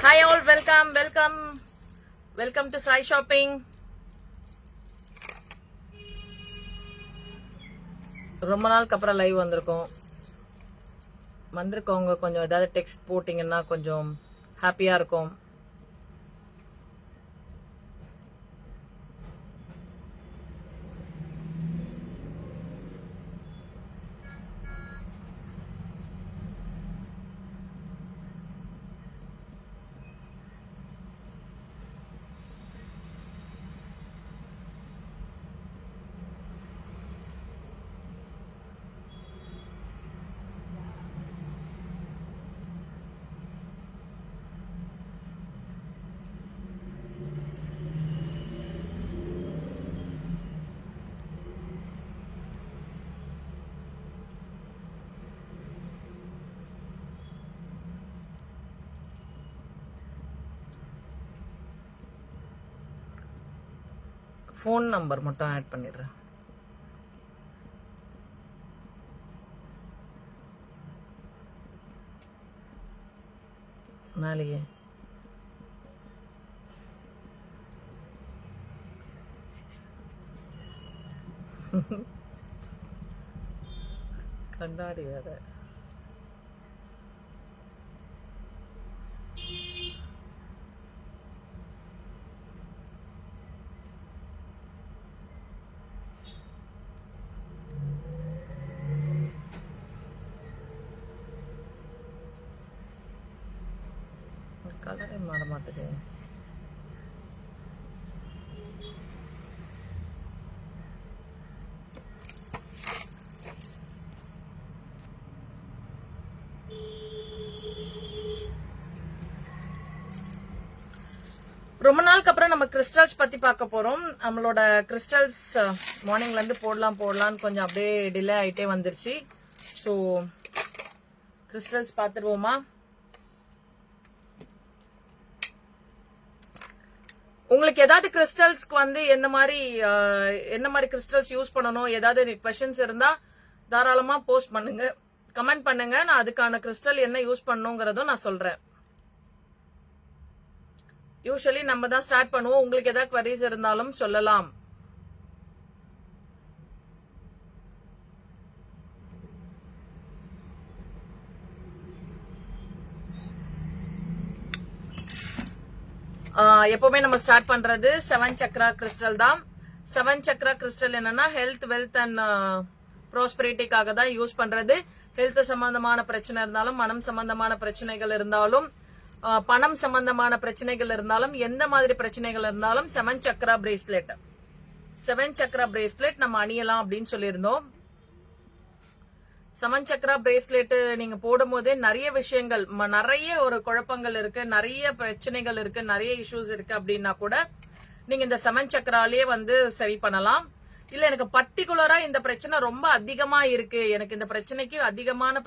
Hi all, welcome to Sai Shopping. ரொம்ப நாளுக்கு அப்புறம் லைவ் வந்திருக்கோங்க. கொஞ்சம் ஏதாவது டெக்ஸ்ட் போட்டிங்கன்னா கொஞ்சம் ஹாப்பியா இருக்கும். ஃபோன் நம்பர் மட்டும் ஆட் பண்ணிடுறேன். மேலேயே கண்ணாடி வேற. கலரே மாற மாட்டேது. ரொம்ப நாளுக்கு அப்புறம் நம்ம கிறிஸ்டல்ஸ் பத்தி பார்க்க போறோம். நம்மளோட கிறிஸ்டல்ஸ் மார்னிங்ல இருந்து போடலாம்னு கொஞ்சம் அப்படியே டிலே ஆயிட்டே வந்துருச்சு. ஸோ கிறிஸ்டல்ஸ் பார்த்துருவோமா? உங்களுக்கு ஏதாவது கிறிஸ்டல்ஸ்க்கு வந்து என்ன மாதிரி கிறிஸ்டல்ஸ் யூஸ் பண்ணணும், ஏதாவது क्वेश्चंस இருந்தா தாராளமா போஸ்ட் பண்ணுங்க, கமெண்ட் பண்ணுங்க. நான் அதுக்கான கிறிஸ்டல் என்ன யூஸ் பண்ணணும்ங்கறதும் நான் சொல்றேன். யூசுவலி நம்ம தான் ஸ்டார்ட் பண்ணுவோம். உங்களுக்கு ஏதாவது queries இருந்தாலும் சொல்லலாம். எப்பவுமே நம்ம ஸ்டார்ட் பண்றது 7 சக்ரா கிறிஸ்டல் தான். 7 சக்ரா கிறிஸ்டல் என்னன்னா ஹெல்த், வெல்த் அண்ட் ப்ராஸ்பெரிட்டிக்காக தான் யூஸ் பண்றது. ஹெல்த் சம்பந்தமான பிரச்சனை இருந்தாலும், மனம் சம்பந்தமான பிரச்சனைகள் இருந்தாலும், பணம் சம்பந்தமான பிரச்சனைகள் இருந்தாலும், எந்த மாதிரி பிரச்சனைகள் இருந்தாலும் 7 சக்ரா பிரேஸ்லெட் நம்ம அணியலாம் அப்படின்னு சொல்லியிருந்தோம். 7 சக்ரா பிரேஸ்லெட் நீங்க போடும் போதே நிறைய விஷயங்கள், நிறைய ஒரு குழப்பங்கள் இருக்கு, நிறைய பிரச்சனைகள் இருக்கு, நிறைய இஷ்யூஸ் இருக்கு அப்படின்னா கூட நீங்க இந்த 7 சக்ராலேயே வந்து சரி பண்ணலாம். இல்ல எனக்கு பர்டிகுலரா இந்த பிரச்சனை ரொம்ப அதிகமா இருக்கு, எனக்கு இந்த பிரச்சனைக்கு அதிகமான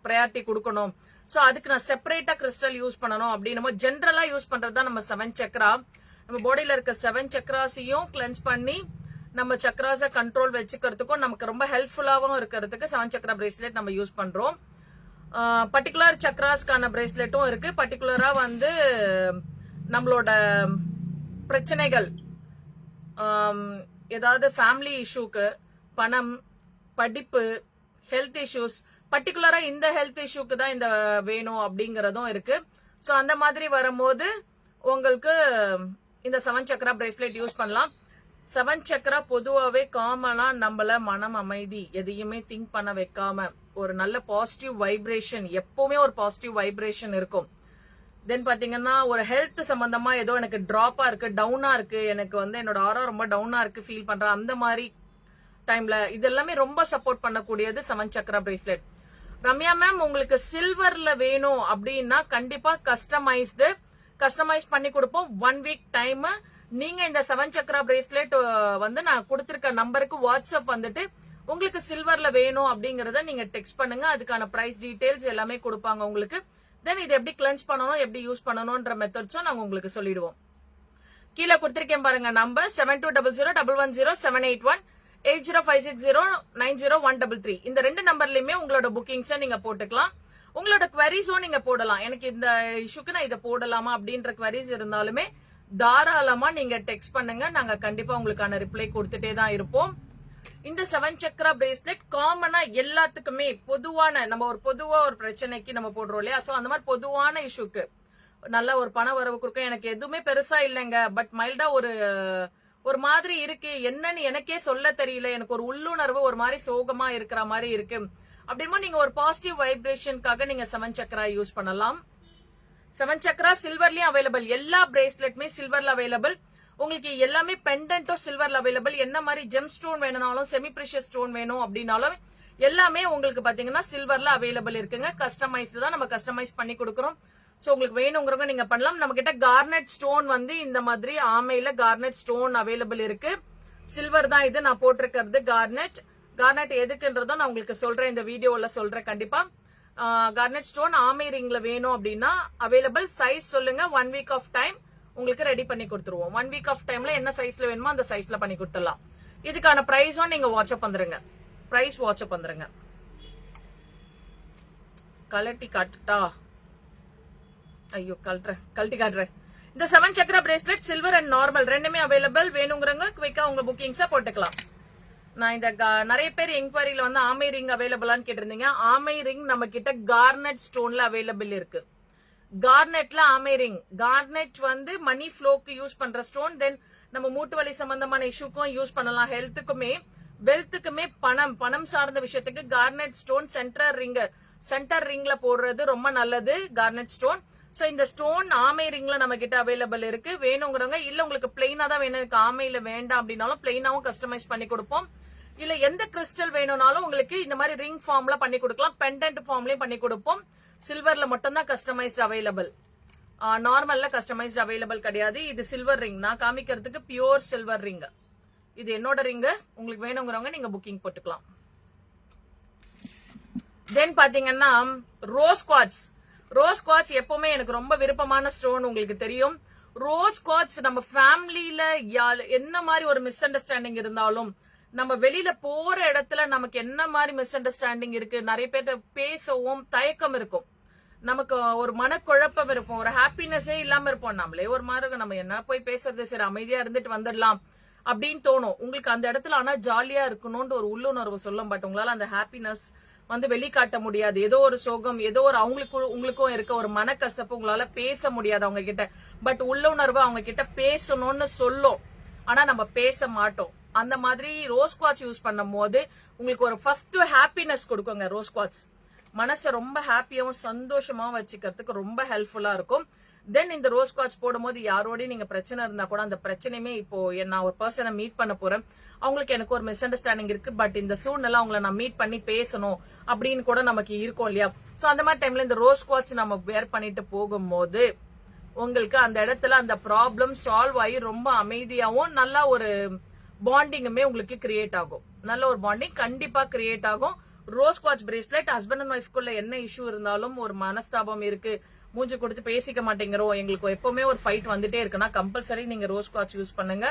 ப்ரையாரிட்டி கொடுக்கணும், சோ அதுக்கு நான் செப்பரேட்டா கிறிஸ்டல் யூஸ் பண்ணணும் அப்படின்னு ஜென்ரலா யூஸ் பண்றதுதான் நம்ம 7 சக்ரா. நம்ம பாடியில இருக்க 7 சக்ராஸையும் கிளென்ஸ் பண்ணி நம்ம சக்ராஸ கண்ட்ரோல் வச்சுக்கிறதுக்கும் நமக்கு ரொம்ப ஹெல்ப்ஃபுல்லாவும் இருக்கிறதுக்கு 7 சக்ரா பிரேஸ்லெட் நம்ம யூஸ் பண்றோம். பர்டிகுலர் சக்ராஸ்க்கான பிரேஸ்லெட்டும் இருக்கு. பர்டிகுலரா வந்து நம்மளோட பிரச்சனைகள், ஏதாவது ஃபேமிலி இஷ்யூக்கு, பணம், படிப்பு, ஹெல்த் இஷ்யூஸ், பர்டிகுலரா இந்த ஹெல்த் இஷ்யூக்கு தான் இந்த வேணும் அப்படிங்கறதும் இருக்கு. சோ அந்த மாதிரி வரும்போது உங்களுக்கு இந்த 7 சக்ரா பிரேஸ்லெட் யூஸ் பண்ணலாம். 7 சக்ரா பொதுவாவே காமனா நம்மள மனம் அமைதி, எதையுமே திங்க் பண்ண வைக்காம ஒரு நல்ல பாசிட்டிவ் வைப்ரேஷன், எப்பவுமே ஒரு பாசிட்டிவ் வைப்ரேஷன் இருக்கும். தென் பாத்தீங்கன்னா ஒரு ஹெல்த் சம்பந்தமா ஏதோ எனக்கு டிராப்பா இருக்கு, டவுனா இருக்கு, எனக்கு வந்து என்னோட ஆரா ரொம்ப டவுனா இருக்கு ஃபீல் பண்றேன், அந்த மாதிரி டைம்ல இது எல்லாமே ரொம்ப சப்போர்ட் பண்ணக்கூடியது 7 சக்ரா பிரேஸ்லெட். ரம்யா மேம், உங்களுக்கு சில்வர்ல வேணும் அப்படின்னா கண்டிப்பா கஸ்டமைஸ் பண்ணி கொடுப்போம். 1 வீக் டைம். நீங்க இந்த 7 சக்ரா பிரேஸ்லெட் வந்து நான் கொடுத்திருக்க நம்பருக்கு வாட்ஸ்அப் வந்துட்டு உங்களுக்கு சில்வர்ல வேணும் அப்படிங்கறத நீங்க டெக்ஸ்ட் பண்ணுங்க. அதுக்கான பிரைஸ் டீடைல்ஸ் எல்லாமே கொடுப்பாங்க உங்களுக்கு. தென் இது எப்படி கிளென்ஸ் பண்ணணும், எப்படி யூஸ் பண்ணணும்ன்ற மெத்தட்ஸும் நாங்க உங்களுக்கு சொல்லிடுவோம். கீழே கொடுத்திருக்கேன் பாருங்க நம்பர் 7200110781 8056090133. இந்த 2 நம்பர்லயுமே உங்களோட புக்கிங்ஸை நீங்க போட்டுக்கலாம். உங்களோட queries-உம் நீங்க போடலாம். எனக்கு இந்த இஷ்யூக்கு நான் இதை போடலாமா அப்படின்ற queries இருந்தாலுமே தாராளமா நீங்க டெக்ஸ்ட் பண்ணுங்க. நாங்க கண்டிப்பா உங்களுக்கான ரிப்ளை கொடுத்துட்டே தான் இருப்போம். இந்த 7 சக்கரா பிரேஸ்லெட் காமனா எல்லாத்துக்குமே பொதுவான, நம்ம ஒரு பொதுவா ஒரு பிரச்சனைக்கு நம்ம போடுறோம் இல்லையா, சோ அந்த மாதிரி பொதுவான இஷ்யூக்கு நல்ல ஒரு பண வரவு கொடுக்கும். எனக்கு எதுவுமே பெருசா இல்லைங்க, பட் மைல்டா ஒரு மாதிரி இருக்கு, என்னன்னு எனக்கே சொல்ல தெரியல, எனக்கு ஒரு உள்ளுணர்வு ஒரு மாதிரி சோகமா இருக்கிற மாதிரி இருக்கு அப்படின்னா நீங்க ஒரு பாசிட்டிவ் வைப்ரேஷனுக்காக நீங்க 7 சக்கரா யூஸ் பண்ணலாம். 7 சக்கரா சில்வர்லயும் அவைலபிள், எல்லா பிரேஸ்லெட்டுமே சில்வர்ல அவைலபிள். உங்களுக்கு எல்லாமே பெண்டன்ட்டோ சில்வர்ல அவைலபிள். என்ன மாதிரி ஜெம் ஸ்டோன் வேணும்னாலும், செமி பிரிஷியஸ் ஸ்டோன் வேணும் அப்படின்னாலும் எல்லாமே உங்களுக்கு பாத்தீங்கன்னா சில்வர்ல அவைலபிள் இருக்குங்க. கஸ்டமைஸ்டு தான், நம்ம கஸ்டமைஸ் பண்ணி கொடுக்குறோம். சோ உங்களுக்கு வேணுங்கிறவங்க நீங்க பண்ணலாம். நம்ம கிட்ட கார்னெட் ஸ்டோன் வந்து இந்த மாதிரி ஆமையில கார்னெட் ஸ்டோன் அவைலபிள் இருக்கு. சில்வர் தான் இது நான் போட்டிருக்கிறது கார்னெட். கார்னெட் எதுக்குன்றதும் நான் உங்களுக்கு சொல்றேன், இந்த வீடியோல சொல்றேன் கண்டிப்பா. கார்னெட் ஸ்டோன் ஆமை ரிங்ல வேணும் அப்படின்னா அவைலபிள். சைஸ் சொல்லுங்க, 1 வீக் ஆஃப் டைம் உங்களுக்கு ரெடி பண்ணி கொடுத்துருவோம். 1 வீக் ஆஃப் டைம்ல என்ன சைஸ்ல வேணுமோ அந்த சைஸ்ல பண்ணி கொடுத்துடலாம். இதுக்கான பிரைஸும் நீங்க வாட்ஸ்அப் வந்துருங்க, பிரைஸ் வாட்ஸ்அப் வந்துருங்க. கலட்டி காட்டுட்டா, ஐயோ கழட்டி காட்டுறேன். இந்த 7 சக்கரா பிரேஸ்லெட் சில்வர் அண்ட் நார்மல் ரெண்டுமே அவைலபிள். வேணுங்கிறவங்க குவிக்கா உங்க புக்கிங்ஸ போட்டுக்கலாம். நான் இந்த நிறைய பேர் என்கொயரியில வந்து ஆமை ரிங் அவைலபிளான்னு கேட்டிருந்தீங்க. ஆமை ரிங் நம்ம கிட்ட கார்னெட் ஸ்டோன்ல அவைலபிள் இருக்கு. கார்னெட்ல ஆமை ரிங், கார்னெட் வந்து மணி ஃப்ளோக்கு யூஸ் பண்ற ஸ்டோன். தென் நம்ம மூட்டு வலி சம்பந்தமான இஷ்யூக்கும் யூஸ் பண்ணலாம். ஹெல்த்துக்குமே வெல்த்துக்குமே பணம் சார்ந்த விஷயத்துக்கு கார்னெட் ஸ்டோன் சென்டர் ரிங்ல போடுறது ரொம்ப நல்லது, கார்னெட் ஸ்டோன். சோ இந்த ஸ்டோன் ஆமை ரிங்ல நம்ம கிட்ட அவைலபிள் இருக்கு. வேணுங்கிறவங்க, இல்ல உங்களுக்கு பிளெயினா தான் வேணும், எனக்கு ஆமையில வேண்டாம் அப்படின்னாலும் பிளெயினாவும் கஸ்டமைஸ் பண்ணி கொடுப்போம். இல்ல எந்த கிறிஸ்டல் வேணும்னாலும் உங்களுக்கு இந்த மாதிரி ரிங் ஃபார்ம்ல பண்ணி கொடுக்கலாம், பெண்டன்ட் ஃபார்ம்லயும் பண்ணி கொடுப்போம். சில்வர்ல மட்டும் தான் கஸ்டமைஸ்ட் அவைலபிள், நார்மல்ல கஸ்டமைஸ்ட் அவைலபிள் கிடையாது. இது சில்வர் ரிங், நான் காமிக்கிறதுக்கு பியூர் சில்வர் ரிங். இது என்னோட ரிங், உங்களுக்கு வேணுங்கிறவங்க நீங்க புக்கிங் போட்டுக்கலாம். தென் பாத்தீங்கன்னா ரோஸ் குவார்ட்ஸ் எப்பவுமே எனக்கு ரொம்ப விருப்பமான ஸ்டோன், உங்களுக்கு தெரியும். ரோஸ் குவார்ட்ஸ் நம்ம ஃபேமிலியில என்ன மாதிரி ஒரு மிஸ் அண்டர்ஸ்டாண்டிங் இருந்தாலும், நம்ம வெளியில போற இடத்துல நமக்கு என்ன மாதிரி மிஸ் அண்டர்ஸ்டாண்டிங் இருக்கு, நிறைய பேர்ட்ட பேசவும் தயக்கம் இருக்கும், நமக்கு ஒரு மனக்குழப்பம் இருக்கும், ஒரு ஹாப்பினஸே இல்லாம இருப்போம். நம்மளே ஒரு மாதிரி நம்ம என்ன போய் பேசுறது, சரி அமைதியா இருந்துட்டு வந்துடலாம் அப்படின்னு தோணும் உங்களுக்கு அந்த இடத்துல. ஆனா ஜாலியா இருக்கணும்னு ஒரு உள்ளுணர்வு சொல்லும். பட் உங்களால அந்த ஹாப்பினஸ் வந்து வெளிக்காட்ட முடியாது. ஏதோ ஒரு சோகம், ஏதோ ஒரு உங்களுக்கும் இருக்க ஒரு மனக்கசப்பு, உங்களால பேச முடியாது அவங்க கிட்ட. பட் உள்ளுணர்வு அவங்க கிட்ட பேசணும்னு சொல்லும், ஆனா நம்ம பேச மாட்டோம். அந்த மாதிரி ரோஸ் குவார்ட்ஸ் யூஸ் பண்ணும் போது உங்களுக்கு ஒரு ஃபர்ஸ்ட் ஹாப்பினஸ் கொடுக்குங்க. ரோஸ் குவார்ட்ஸ் மனசை ரொம்ப ஹாப்பியாவும் சந்தோஷமாவும் வச்சுக்கிறதுக்கு ரொம்ப ஹெல்ப்ஃபுல்லா இருக்கும். தென் இந்த ரோஸ் குவார்ட்ஸ் போடும்போது யாரோடய நீங்க பிரச்சனை இருந்தா கூட அந்த பிரச்சனையுமே, இப்போ நான் ஒரு பர்சனை மீட் பண்ண போறேன், அவங்களுக்கு எனக்கு ஒரு மிஸ் அண்டர்ஸ்டாண்டிங் இருக்கு, பட் இந்த சூழ்நிலை அவங்களை நான் மீட் பண்ணி பேசணும் அப்படின்னு கூட நமக்கு இருக்கும் இல்லையா. சோ அந்த மாதிரி டைம்ல இந்த ரோஸ் குவார்ட்ஸ் நம்ம வேர் பண்ணிட்டு போகும்போது உங்களுக்கு அந்த இடத்துல அந்த ப்ராப்ளம் சால்வ் ஆகி ரொம்ப அமைதியாவும் நல்ல ஒரு பாண்டிங்குமே உங்களுக்கு கிரியேட் ஆகும். நல்ல ஒரு பாண்டிங் கண்டிப்பா கிரியேட் ஆகும். Rose quartz bracelet husband and ஒய்ஃப்குள்ள என்ன இஷ்யூ இருந்தாலும், ஒரு மனஸ்தாபம் இருக்கு, மூஞ்சி கொடுத்து பேசிக்க மாட்டேங்கிறோம், எங்களுக்கு எப்பவுமே ஒரு ஃபைட் வந்துட்டே இருக்குன்னா கம்பல்சரி நீங்க ரோஸ் குவார்ட்ஸ் யூஸ் பண்ணுங்க.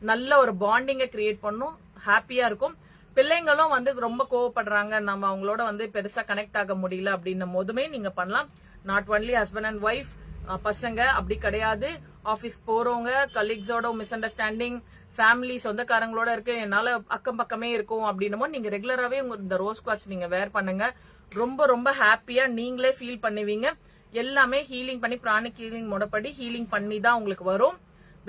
நல்ல ஒரு பாண்டிங்கை கிரியேட் பண்ணும், ஹாப்பியா இருக்கும். பிள்ளைங்களும் வந்து ரொம்ப கோவப்படுறாங்க, நம்ம அவங்களோட வந்து பெருசா கனெக்ட் ஆக முடியல அப்படின்னும் போதுமே நீங்க பண்ணலாம். Not only husband and wife, பசங்க அப்படி கிடையாது, ஆபீஸ் போறவங்க, கலீக்ஸோட மிஸ் அண்டர்ஸ்டாண்டிங், ஃபேமிலி சொந்தக்காரங்களோட இருக்கு, என்னால அக்கம் பக்கமே இருக்கும் அப்படின்னும் நீங்க ரெகுலராவே இந்த ரோஸ் குவார்ட்ஸ் நீங்க வேர் பண்ணுங்க. ரொம்ப ரொம்ப ஹாப்பியா நீங்களே ஃபீல் பண்ணுவீங்க. எல்லாமே ஹீலிங் பண்ணி, பிராணிக் ஹீலிங் முறைப்படி ஹீலிங் பண்ணி தான் உங்களுக்கு வரும்.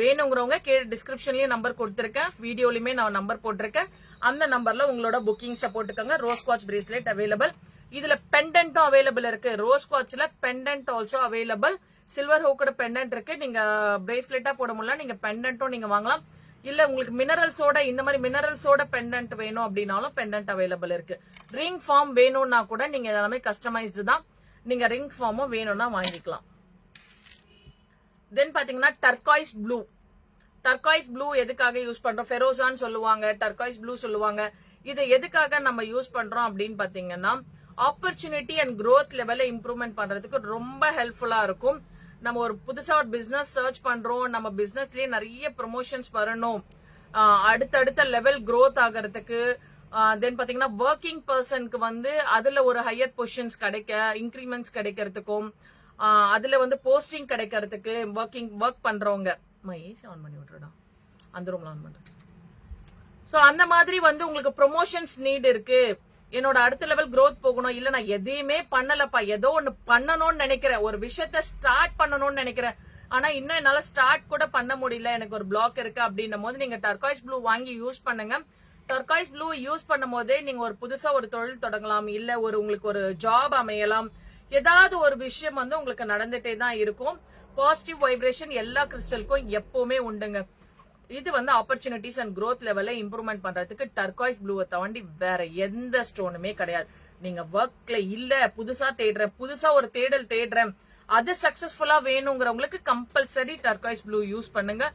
வேணுங்கிறவங்க டிஸ்கிரிப்ஷன்லயே நம்பர் கொடுத்திருக்கேன், வீடியோலயுமே நான் நம்பர் போட்டிருக்கேன், அந்த நம்பர்ல உங்களோட புக்கிங்ஸ போட்டுக்கோங்க. Rose quartz bracelet available. இதுல பெண்டன்ட்டும் அவைலபிள் இருக்கு. ரோஸ் குவார்ட்ஸ்ல பெண்டன்ட் ஆல்சோ அவைலபிள். சில்வர் ஹூக்கோட பெண்டன்ட் இருக்கு. நீங்க பிரேஸ்லெட்டா போட முடியல, நீங்க பெண்டன்ட்டும் நீங்க வாங்கலாம். இல்ல உங்களுக்கு மினரல்ஸோட, இந்த மாதிரி மினரல்ஸோட பெண்டன்ட் வேணும் அப்படின்னாலும் பெண்டன்ட் அவைலபிள் இருக்கு. ரிங் ஃபார்ம் வேணும்னா கூட நீங்க எல்லாமே கஸ்டமைஸ்டு தான், நீங்க ரிங் ஃபார்மும் வேணும்னா வாங்கிக்கலாம். தென் பாத்தீங்கன்னா டர்காய்ஸ் ப்ளூ எதுக்காக யூஸ் பண்றோம், ஃபெரோசான்னு சொல்லுவாங்க, டர்காய்ஸ் ப்ளூ சொல்லுவாங்க. இதை எதுக்காக நம்ம யூஸ் பண்றோம் அப்படின்னு பாத்தீங்கன்னா, ஆப்பர்ச்சுனிட்டி அண்ட் growth லெவலை இம்ப்ரூவ்மெண்ட் பண்றதுக்கு ரொம்ப ஹெல்ப்ஃபுல்லா இருக்கும். நம்ம ஒரு புதுசா ஒரு பிசினஸ் சர்ச் பண்றோம், நம்ம பிசினஸ்லயே நிறைய ப்ரொமோஷன்ஸ் வரணும், அடுத்தடுத்த லெவல் growth ஆகிறதுக்கு, தென் பாத்தீங்கன்னா ஒர்க்கிங் பர்சனுக்கு வந்து அதுல ஒரு ஹையர் பொசிஷன்ஸ் கிடைக்க, இன்கிரிமெண்ட்ஸ் கிடைக்கிறதுக்கும், அதுல வந்து போஸ்டிங் கிடைக்கிறதுக்கு ஒர்க் பண்றவங்க ஏசி ஆன் பண்ணி விட்டுறா, அந்த ரூம்ல ஆன் பண்றேன். சோ அந்த மாதிரி வந்து உங்களுக்கு ப்ரொமோஷன்ஸ் நீட் இருக்கு, என்னோட அடுத்த லெவல் growth போகணும், இல்ல நான் எதையுமே பண்ணலப்பா, ஏதோ ஒண்ணு பண்ணணும்னு நினைக்கிறேன், ஒரு விஷயத்த ஸ்டார்ட் பண்ணணும்னு நினைக்கிறேன், ஆனா இன்னும் என்னால ஸ்டார்ட் கூட பண்ண முடியல, எனக்கு ஒரு பிளாக் இருக்கு அப்படின்னும் போது நீங்க டர்காய்ஸ் ப்ளூ வாங்கி யூஸ் பண்ணுங்க. டர்காய்ஸ் ப்ளூ யூஸ் பண்ணும் போதே நீங்க ஒரு புதுசா ஒரு தொழில் தொடங்கலாம், இல்ல உங்களுக்கு ஒரு ஜாப் அமையலாம், ஏதாவது ஒரு விஷயம் வந்து உங்களுக்கு நடந்துட்டே தான் இருக்கும். பாசிட்டிவ் வைப்ரேஷன் எல்லா கிறிஸ்டலுக்கும் எப்பவுமே உண்டுங்க. இது வந்து ஆப்பர்ச்சுனிட்டிஸ் அண்ட் growth லெவல்ல இம்ப்ரூவ்மெண்ட் பண்றதுக்கு டர்காய்ஸ் ப்ளூவை தாண்டி வேற எந்த ஸ்டோனுமே கிடையாது. நீங்க ஒர்க்ல இல்ல, புதுசா தேடுறேன், புதுசா ஒரு தேடுறேன், அது சக்சஸ்ஃபுல்லா வேணுங்கிறவங்களுக்கு கம்பல்சரி டர்காய்ஸ் ப்ளூ யூஸ் பண்ணுங்க.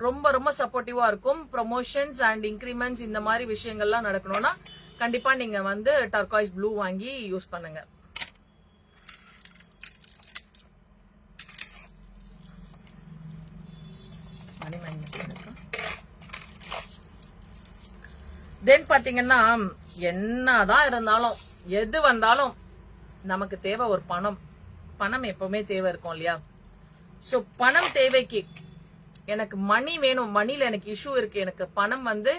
ரொம்ப ரொம்ப சப்போர்ட்டிவா இருக்கும். ப்ரொமோஷன்ஸ் அண்ட் இன்கிரிமெண்ட்ஸ் இந்த மாதிரி விஷயங்கள்லாம் நடக்கணும்னா கண்டிப்பா நீங்க வந்து டர்காய்ஸ் ப்ளூ வாங்கி யூஸ் பண்ணுங்க. தென் பாத்தீங்கன்னா என்னதான் இருந்தாலும் எது வந்தாலும் நமக்கு தேவை ஒரு பணம். பணம் எப்பவுமே தேவை இருக்கும் இல்லையா? சோ பணம் தேவைக்கு எனக்கு மணி வேணும், மணில எனக்கு இஷ்யூ இருக்கு, எனக்கு பணம் வந்து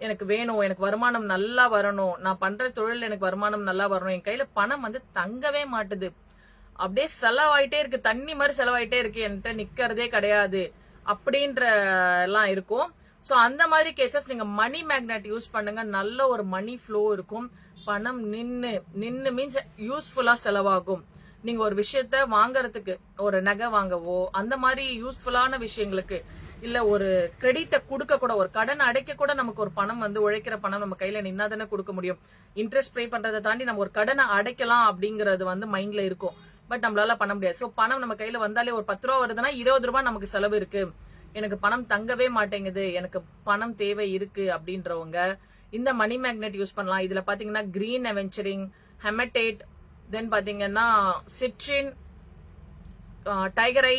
எனக்கு வேணும், எனக்கு வருமானம் நல்லா வரணும், நான் பண்ற தொழில் எனக்கு வருமானம் நல்லா வரணும், என் கையில பணம் வந்து தங்கவே மாட்டுது, அப்படியே செலவாயிட்டே இருக்கு, தண்ணி மாதிரி செலவாயிட்டே இருக்கு, என்கிட்ட நிக்கிறதே கிடையாது அப்படின்ற எல்லாம் இருக்கும். சோ அந்த மாதிரி கேசஸ் நீங்க மணி மேக்னெட் யூஸ் பண்ணுங்க, நல்ல ஒரு மணி ஃப்ளோ இருக்கும். பணம் நின்னு மீன்ஸ் யூஸ்ஃபுல்லா செலவாகும். நீங்க ஒரு விஷயத்த வாங்கறதுக்கு, ஒரு நகை வாங்கவோ அந்த மாதிரி யூஸ்ஃபுல்லான விஷயங்களுக்கு, இல்ல ஒரு கிரெடிட்ட குடுக்க கூட, ஒரு கடன் அடைக்க கூட நமக்கு ஒரு பணம் வந்து உழைக்கிற பணம் நம்ம கையில நின்னாதானே கொடுக்க முடியும். இன்ட்ரெஸ்ட் பே பண்றதை தாண்டி நம்ம ஒரு கடனை அடைக்கலாம் அப்படிங்கறது வந்து மைண்ட்ல இருக்கும். பட் நம்மளால பண்ண முடியாது. சோ பணம் நம்ம கையில வந்தாலே ஒரு 10 ரூபா வருதுன்னா 20 ரூபாய் நமக்கு செலவு இருக்கு, எனக்கு பணம் தங்கவே மாட்டேங்குது, எனக்கு பணம் தேவை இருக்கு அப்படின்றவங்க இந்த மணி மேக்னெட் யூஸ் பண்ணலாம். இதுல பாத்தீங்கன்னா கிரீன் அவென்ச்சரிங், ஹெமடேட், தென் பாத்தீங்கன்னா சிட்ரின், டைகரை,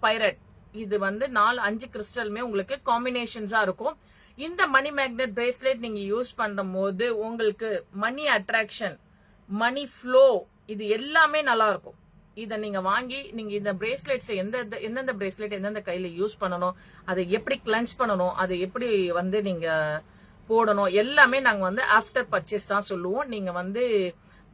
பைரட், இது வந்து 4-5 கிறிஸ்டலுமே உங்களுக்கு காம்பினேஷன்ஸா இருக்கும். இந்த மணி மேக்னெட் பிரேஸ்லெட் நீங்க யூஸ் பண்ணும் போது உங்களுக்கு மணி அட்ராக்ஷன், மணி ஃப்ளோ, இது எல்லாமே நல்லா இருக்கும். இத நீங்க வாங்கி நீங்க இந்த பிரேஸ்லெட்ஸ் எந்தெந்த பிரேஸ்லெட் எந்தெந்த கையில யூஸ் பண்ணணும், அதை எப்படி கிளென்ஸ் பண்ணணும், அதை எப்படி வந்து நீங்க போடணும், எல்லாமே நாங்க வந்து ஆஃப்டர் பர்ச்சேஸ் தான் சொல்லுவோம். நீங்க வந்து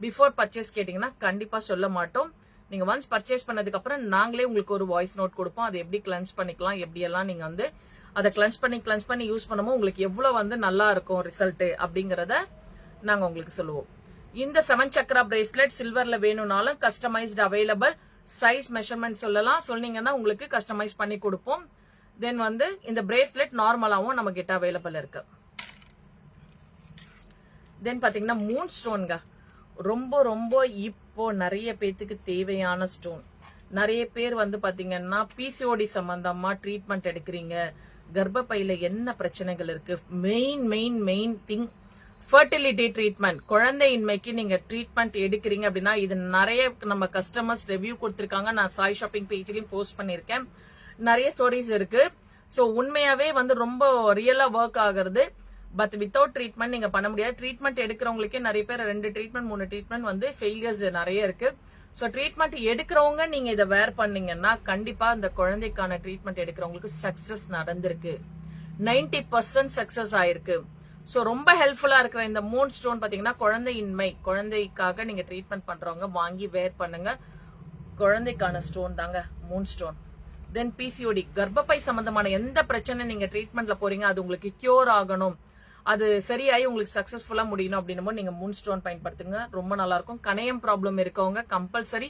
பிஃபோர் பர்ச்சேஸ் கேட்டீங்கன்னா கண்டிப்பா சொல்ல மாட்டோம். நீங்க ஒன்ஸ் பர்ச்சேஸ் பண்ணதுக்கு அப்புறம் நாங்களே உங்களுக்கு ஒரு வாய்ஸ் நோட் கொடுப்போம், அதை எப்படி கிளென்ஸ் பண்ணிக்கலாம், எப்படி எல்லாம் நீங்க வந்து அதை கிளென்ஸ் பண்ணி யூஸ் பண்ணுமோ உங்களுக்கு எவ்வளவு வந்து நல்லா இருக்கும் ரிசல்ட் அப்படிங்கறத நாங்க உங்களுக்கு சொல்லுவோம். இந்த 7 சக்கரா பிரேஸ்லெட் சில்வர்ல வேணும்னாலும் கஸ்டமைஸ்ட் அவைலபிள், சைஸ் மெஷர்மெண்ட் சொன்னீங்கன்னா உங்களுக்கு கஸ்டமைஸ் பண்ணி கொடுப்போம். தென் வந்து இந்த பிரேஸ்லெட் நார்மலாவும் நம்ம கிட்ட அவைலபிள் இருக்கு. தென் பாத்தீங்கன்னா மூன் ஸ்டோன்ங்க, ரொம்ப ரொம்ப இப்போ நிறைய பேத்துக்கு தேவையான ஸ்டோன். நிறைய பேர் வந்து பாத்தீங்கன்னா பிசிஓடி சம்பந்தமா ட்ரீட்மெண்ட் எடுக்கிறீங்க, கர்ப்பப்பையில என்ன பிரச்சனைகள் இருக்கு, மெயின் திங் ஃபர்டிலிட்டி ட்ரீட்மெண்ட், குழந்தையின்மைக்கு நீங்க ட்ரீட்மெண்ட் எடுக்கிறீங்க அப்படின்னா இது நிறைய நம்ம கஸ்டமர்ஸ் ரிவ்யூ கொடுத்திருக்காங்க. நான் சாய் ஷாப்பிங் பேஜ்லயும் போஸ்ட் பண்ணிருக்கேன், நிறைய ஸ்டோரிஸ் இருக்கு. சோ உண்மையாவே வந்து ரொம்ப ரியலா ஒர்க் ஆகுறது. பட் வித்தவுட் ட்ரீட்மெண்ட் நீங்க பண்ண முடியாது. ட்ரீட்மெண்ட் எடுக்கிறவங்களுக்கே நிறைய பேர் 2 ட்ரீட்மெண்ட் 3 ட்ரீட்மெண்ட் வந்து ஃபெயிலியர்ஸ் நிறைய இருக்கு. சோ ட்ரீட்மெண்ட் எடுக்கிறவங்க நீங்க இதை வேர் பண்ணீங்கன்னா கண்டிப்பா இந்த குழந்தைக்கான ட்ரீட்மெண்ட் எடுக்கிறவங்களுக்கு சக்சஸ் நடந்திருக்கு, 90% சக்சஸ் ஆயிருக்கு. சோ ரொம்ப ஹெல்ப்ஃபுல்லா இருக்கிற இந்த மூன் ஸ்டோன் பாத்தீங்கன்னா குழந்தைக்காக நீங்க ட்ரீட்மெண்ட் பண்றவங்க வாங்கி வேர் பண்ணுங்க. குழந்தைக்கான ஸ்டோன் தாங்க மூன் ஸ்டோன். தென் பிசிஓடி, கர்ப்பப்பை சம்பந்தமான எந்த பிரச்சனை நீங்க ட்ரீட்மெண்ட்ல போறீங்க அது உங்களுக்கு கியூர் ஆகணும், அது சரியாயி உங்களுக்கு சக்சஸ்ஃபுல்லா முடியணும் அப்படின்னும் நீங்க மூன் ஸ்டோன் பயன்படுத்துங்க, ரொம்ப நல்லா இருக்கும். கணையம் ப்ராப்ளம் இருக்கவங்க கம்பல்சரி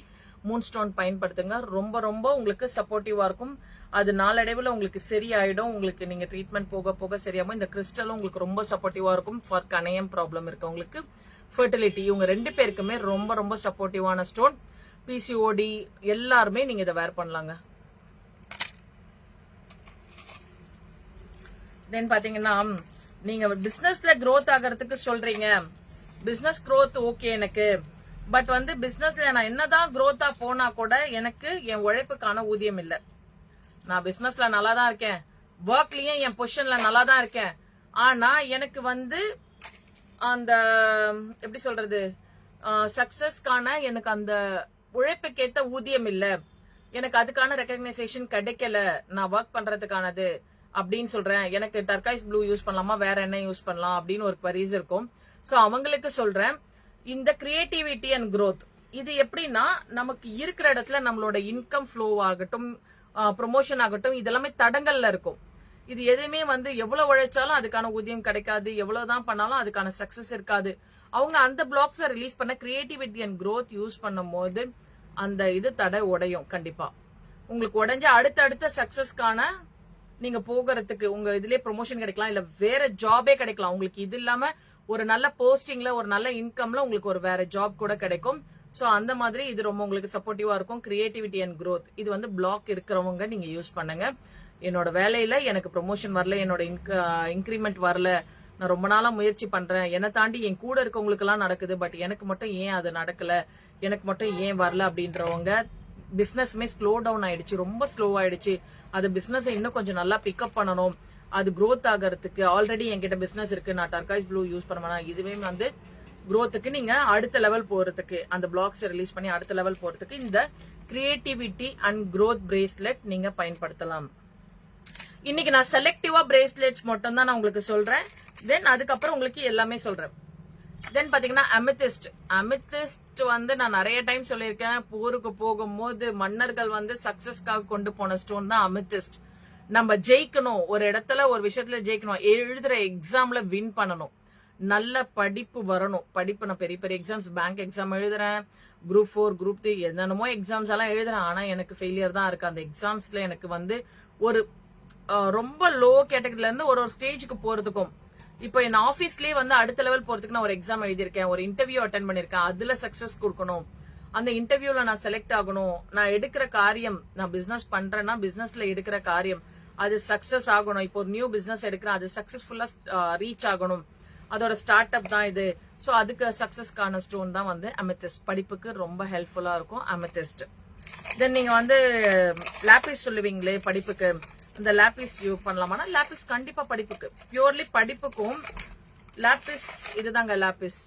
மூன் ஸ்டோன் பயன்படுத்துங்க, ரொம்ப ரொம்ப உங்களுக்கு சப்போர்ட்டிவா இருக்கும். அது நாளடைவுல உங்களுக்கு சரியாயிடும். உங்களுக்கு நீங்க ட்ரீட்மெண்ட் போக போக சரியாகும். இந்த கிறிஸ்டலும் உங்களுக்கு ரொம்ப சப்போர்ட்டிவா இருக்கும் ஃபார் கணையம் ப்ராப்ளம் இருக்கவங்களுக்கு. ஃபர்டிலிட்டி, இவங்க 2 பேருக்குமே ரொம்ப ரொம்ப சப்போர்ட்டிவான ஸ்டோன். பிசிஓடி எல்லாருமே நீங்க இதை வேர் பண்ணலாங்க. தென் பாத்தீங்கன்னா நீங்க பிசினஸ்ல growth ஆகிறதுக்கு சொல்றீங்க, பிசினஸ் growth ஓகே எனக்கு, பட் வந்து பிசினஸ்ல நான் என்னதான் growth-ஆ போனா கூட எனக்கு என் உழைப்புக்கான ஊதியம் இல்ல. நான் பிசினஸ்ல நல்லா தான் இருக்கேன், ஒர்க்லயும் என் பொசிஷன்ல நல்லா தான் இருக்கேன், ஆனா எனக்கு வந்து அந்த எப்படி சொல்றது சக்சஸ்க்கான எனக்கு அந்த உழைப்புக்கேத்த ஊதியம் இல்ல, எனக்கு அதுக்கான ரெகக்னைசேஷன் கிடைக்கல, நான் ஒர்க் பண்றதுக்கானது அப்படின்னு சொல்றேன், எனக்கு டர்காய்ஸ் ப்ளூ யூஸ் பண்ணலாமா வேற என்ன யூஸ் பண்ணலாம் அப்படின்னு ஒரு queries இருக்கும். சோ அவங்களுக்கு சொல்றேன், இந்த கிரியேட்டிவிட்டி அண்ட் growth இது எப்படின்னா நமக்கு இருக்கிற இடத்துல நம்மளோட இன்கம் ஃப்ளோ ஆகட்டும், ப்ரொமோஷன் ஆகட்டும், இதெல்லாமே தடங்கள்ல இருக்கும். இது எதுவுமே வந்து எவ்வளவு உழைச்சாலும் அதுக்கான ஊதியம் கிடைக்காது, எவ்வளவுதான் பண்ணாலும் அதுக்கான சக்சஸ் இருக்காது. அவங்க அந்த பிளாக்ஸை ரிலீஸ் பண்ண கிரியேட்டிவிட்டி அண்ட் growth யூஸ் பண்ணும் போது அந்த இது தடை உடையும். கண்டிப்பா உங்களுக்கு உடைஞ்ச அடுத்த சக்சஸ்க்கான நீங்க போகிறதுக்கு உங்க இதுலயே ப்ரொமோஷன் கிடைக்கலாம், இல்ல வேற ஜாபே கிடைக்கலாம். உங்களுக்கு இது இல்லாம ஒரு நல்ல போஸ்டிங்ல ஒரு நல்ல இன்கம்ல உங்களுக்கு ஒரு வேற ஜாப் கூட கிடைக்கும். சோ அந்த மாதிரி இது ரொம்ப உங்களுக்கு சப்போர்ட்டிவா இருக்கும். கிரியேட்டிவிட்டி அண்ட் growth இது வந்து பிளாக் இருக்கிறவங்க நீங்க யூஸ் பண்ணுங்க. என்னோட வேலையில எனக்கு ப்ரொமோஷன் வரல, என்னோட இன்கிரிமெண்ட் வரல, நான் ரொம்ப நாளா முயற்சி பண்றேன், என்னை தாண்டி என் கூட இருக்கவங்களுக்கு எல்லாம் நடக்குது, பட் எனக்கு மட்டும் ஏன் அது நடக்கல, எனக்கு மட்டும் ஏன் வரல அப்படின்றவங்க, பிசினஸ்மே ஸ்லோ டவுன் ஆயிடுச்சு, ரொம்ப ஸ்லோ ஆயிடுச்சு, அது பிசினஸ் இன்னும் கொஞ்சம் நல்லா பிக்கப் பண்ணணும், அது growth ஆகிறதுக்கு ஆல்ரெடி என்கிட்ட பிசினஸ் இருக்கு, நான் டர்காய்ஸ் ப்ளூ யூஸ் பண்ண இதுவே வந்து growthக்கு நீங்க அடுத்த லெவல் போறதுக்கு, அந்த பிளாக்ஸ் ரிலீஸ் பண்ணி அடுத்த லெவல் போறதுக்கு இந்த கிரியேட்டிவிட்டி அண்ட் growth பிரேஸ்லெட் நீங்க பயன்படுத்தலாம். இன்னைக்கு நான் செலக்டிவா பிரேஸ்லெட்ஸ் மட்டும் தான் நான் உங்களுக்கு சொல்றேன். தென் அதுக்கப்புறம் உங்களுக்கு எல்லாமே சொல்றேன். தென் பாத்தீங்கன்னா அமித்திஸ்ட் வந்து நான் நிறைய டைம் சொல்லியிருக்கேன், போருக்கு போகும்போது மன்னர்கள் வந்து சக்சஸ்க்காக கொண்டு போன ஸ்டோன் தான் அமித்திஸ்ட். நம்ம ஜெயிக்கணும், ஒரு இடத்துல ஒரு விஷயத்துல ஜெயிக்கணும், எழுதுற எக்ஸாம்ல வின் பண்ணணும், நல்ல படிப்பு வரணும். படிப்பு நான் பெரிய பெரிய எக்ஸாம்ஸ், பேங்க் எக்ஸாம் எழுதுறேன், குரூப் 4 குரூப் 3 என்னென்னமோ எக்ஸாம்ஸ் எல்லாம் எழுதுறேன். ஆனா எனக்கு ஃபெயிலியர் தான் இருக்கு. அந்த எக்ஸாம்ஸ்ல எனக்கு வந்து ஒரு ரொம்ப லோ கேட்டகரியில இருந்து ஒரு ஸ்டேஜுக்கு போறதுக்கும், இப்போ என் ஆபீஸ்லயே வந்து அடுத்த லெவல் போறதுக்கு நான் ஒரு எக்ஸாம் எழுதியிருக்கேன், ஒரு இன்டர்வியூ அட்டென்ட் பண்ணிருக்கேன், அதுல சக்சஸ் கொடுக்கணும், அந்த இன்டர்வியூல நான் செலக்ட் ஆகணும், நான் எடுக்கிற காரியம், நான் பிசினஸ் பண்றேன்னா பிசினஸ்ல எடுக்கிற காரியம் அது சக்சஸ் ஆகணும். இப்போ ஒரு நியூ பிசினஸ் எடுக்கிறேன், அது சக்சஸ்ஃபுல்லா ரீச் ஆகணும், அதோட ஸ்டார்ட் அப் தான் இது. சோ அதுக்கு சக்சஸ்க்கான ஸ்டோன் தான் வந்து அமெத்திஸ்ட். படிப்புக்கு ரொம்ப ஹெல்ப்ஃபுல்லா இருக்கும் அமெத்திஸ்ட். தென் நீங்க வந்து லாபிஸ் சொல்லுவீங்களே படிப்புக்கு, இந்த லாபிஸ் யூஸ் பண்ணலாமா? லாபிஸ் கண்டிப்பா படிப்புக்கு, பியூர்லி படிப்புக்கும் லாபிஸ் இதுதாங்க லாபிஸ்.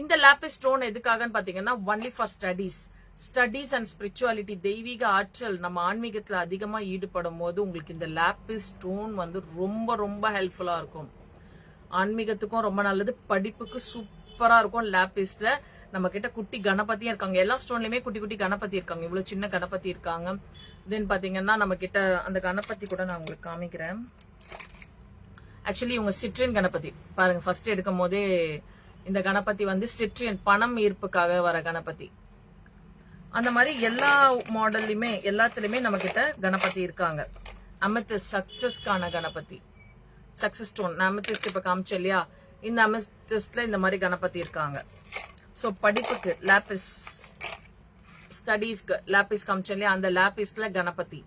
இந்த லாபிஸ் ஸ்டோன் எதுக்காகன்னு பாத்தீங்கன்னா only for studies and spirituality, தெய்வீக ஆற்றல், நம்ம ஆன்மீகத்துல அதிகமா ஈடுபடும் போது உங்களுக்கு இந்த லாபிஸ் ஸ்டோன் வந்து ரொம்ப ரொம்ப ஹெல்ப்ஃபுல்லா இருக்கும். ஆன்மீகத்துக்கும் ரொம்ப நல்லது, படிப்புக்கு சூப்பரா இருக்கும். லாபிஸ்ல நம்ம கிட்ட குட்டி கணபதியும் இருக்காங்க, எல்லா ஸ்டோன்லயுமே குட்டி குட்டி கணபதி இருக்காங்க, இவ்வளவு சின்ன கணபதி இருக்காங்க. தென் பாத்தீங்கன்னா நம்ம கிட்ட அந்த கணபதி கூட நான் உங்களுக்கு காமிக்கிறேன். ஆக்சுவலி இவங்க சிட்ரியன் கணபதி பாருங்க, ஃபர்ஸ்ட் எடுக்கும் போதே இந்த கணபதி வந்து சிட்ரியன், பணம் ஈர்ப்புக்காக வர கணபதி. அந்த மாதிரி எல்லா மாடல்லையுமே எல்லாத்துலயுமே நம்ம கிட்ட கணபதி இருக்காங்க. அமெத்திஸ்ட் சக்சஸ்க்கான கணபதி, சக்சஸ் ஸ்டோன். நான் அமெத்திஸ்ட் இப்ப காமிச்சேன் இல்லையா, இந்த அமெத்திஸ்ட்ல இந்த மாதிரி கணபதி இருக்காங்க. சோ படிப்புக்கு லாபிஸ், ஸ்டடீஸ்க்கு லாபிஸ் காமிச்சேன் இல்லையா, அந்த லாபிஸ்ல கணபதி.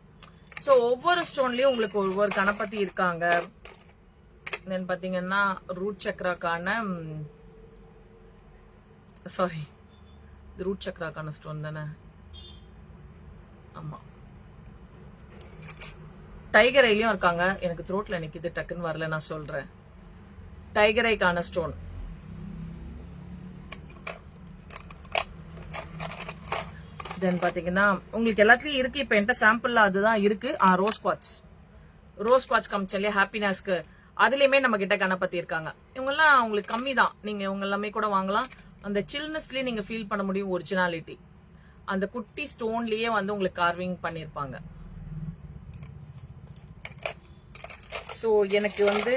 சோ ஒவ்வொரு ஸ்டோன்லயும் உங்களுக்கு ஒவ்வொரு கணபதி இருக்காங்க. தென் பாத்தீங்கன்னா ரூட் சக்கராக்கான ரூட் சக்கராக்கான ஸ்டோன் தானே, ஆமா. டைகர் ஐலயும் இருக்காங்க, எனக்கு த்ரோட்ல நிக்குது டக்குன்னு வரல, நான் சொல்றேன். டைகர் ஐக்கான ஸ்டோன். தென் பாத்தீங்கன்னா உங்களுக்கு எல்லாத்துலயும் இருக்கு, இப்ப என்கிட்ட சாம்பிள்ல அதுதான் இருக்கு. ரோஸ் குவாட்ஸ் காமிச்சல்லையா ஹாப்பினஸ்க்கு, அதுலயுமே நம்ம கிட்ட கணபதி இருக்காங்க. இவங்க எல்லாம் உங்களுக்கு கம்மி தான், நீங்க இவங்க எல்லாமே கூட வாங்கலாம். அந்த சில்னஸ்லயே நீங்க ஃபீல் பண்ண முடியும் ஒரிஜினாலிட்டி. அந்த குட்டி ஸ்டோன்லயே வந்து உங்களுக்கு கார்விங் பண்ணிருப்பாங்க. சோ எனக்கு வந்து